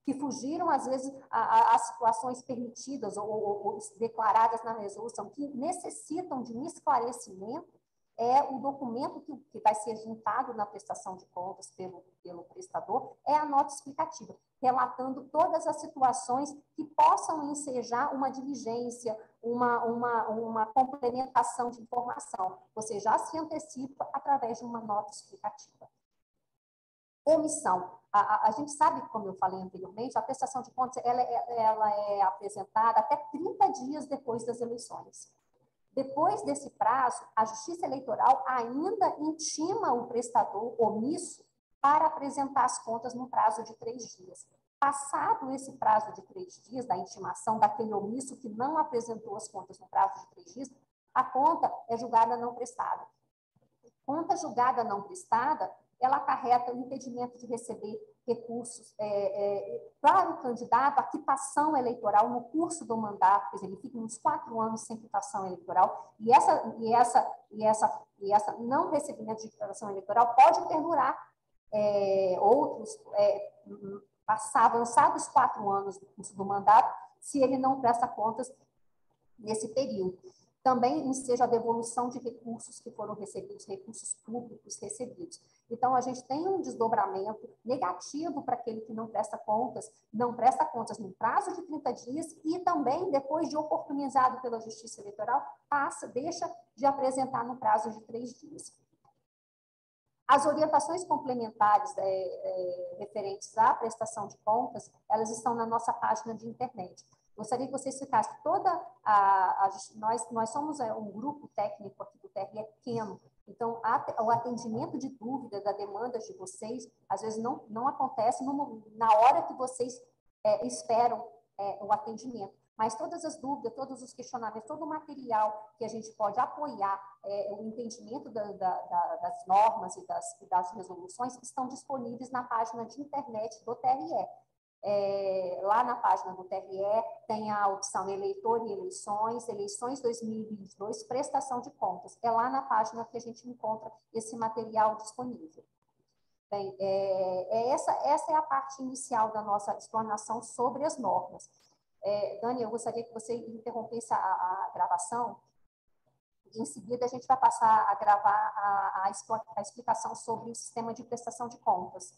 que fugiram, às vezes, a situações permitidas ou declaradas na resolução, que necessitam de um esclarecimento, é o documento que vai ser juntado na prestação de contas pelo prestador, é a nota explicativa, relatando todas as situações que possam ensejar uma diligência, uma complementação de informação. Você já se antecipa através de uma nota explicativa. Omissão. A gente sabe, como eu falei anteriormente, a prestação de contas ela é apresentada até 30 dias depois das eleições. Depois desse prazo, a Justiça Eleitoral ainda intima o prestador omisso para apresentar as contas no prazo de 3 dias. Passado esse prazo de 3 dias da intimação daquele omisso que não apresentou as contas no prazo de 3 dias, a conta é julgada não prestada. Conta julgada não prestada, ela acarreta o impedimento de receber recursos para o candidato, a quitação eleitoral no curso do mandato, quer dizer, ele fica uns 4 anos sem quitação eleitoral, e essa não recebimento de quitação eleitoral pode perdurar avançados 4 anos do curso do mandato, se ele não presta contas nesse período. Também enseja a devolução de recursos que foram recebidos, recursos públicos recebidos. Então, a gente tem um desdobramento negativo para aquele que não presta contas no prazo de 30 dias e também, depois de oportunizado pela Justiça Eleitoral, deixa de apresentar no prazo de 3 dias. As orientações complementares referentes à prestação de contas, elas estão na nossa página de internet. Gostaria que vocês ficassem nós somos um grupo técnico aqui do TRE pequeno, então o atendimento de dúvida da demanda de vocês, às vezes não acontece na hora que vocês esperam o atendimento. Mas todas as dúvidas, todos os questionamentos, todo o material que a gente pode apoiar o entendimento das normas e das resoluções estão disponíveis na página de internet do TRE. Lá na página do TRE tem a opção eleitor e eleições 2022, prestação de contas. É lá na página que a gente encontra esse material disponível. Bem, essa é a parte inicial da nossa explanação sobre as normas. Dani, eu gostaria que você interrompesse a gravação. Em seguida, a gente vai passar a gravar a explicação sobre o sistema de prestação de contas.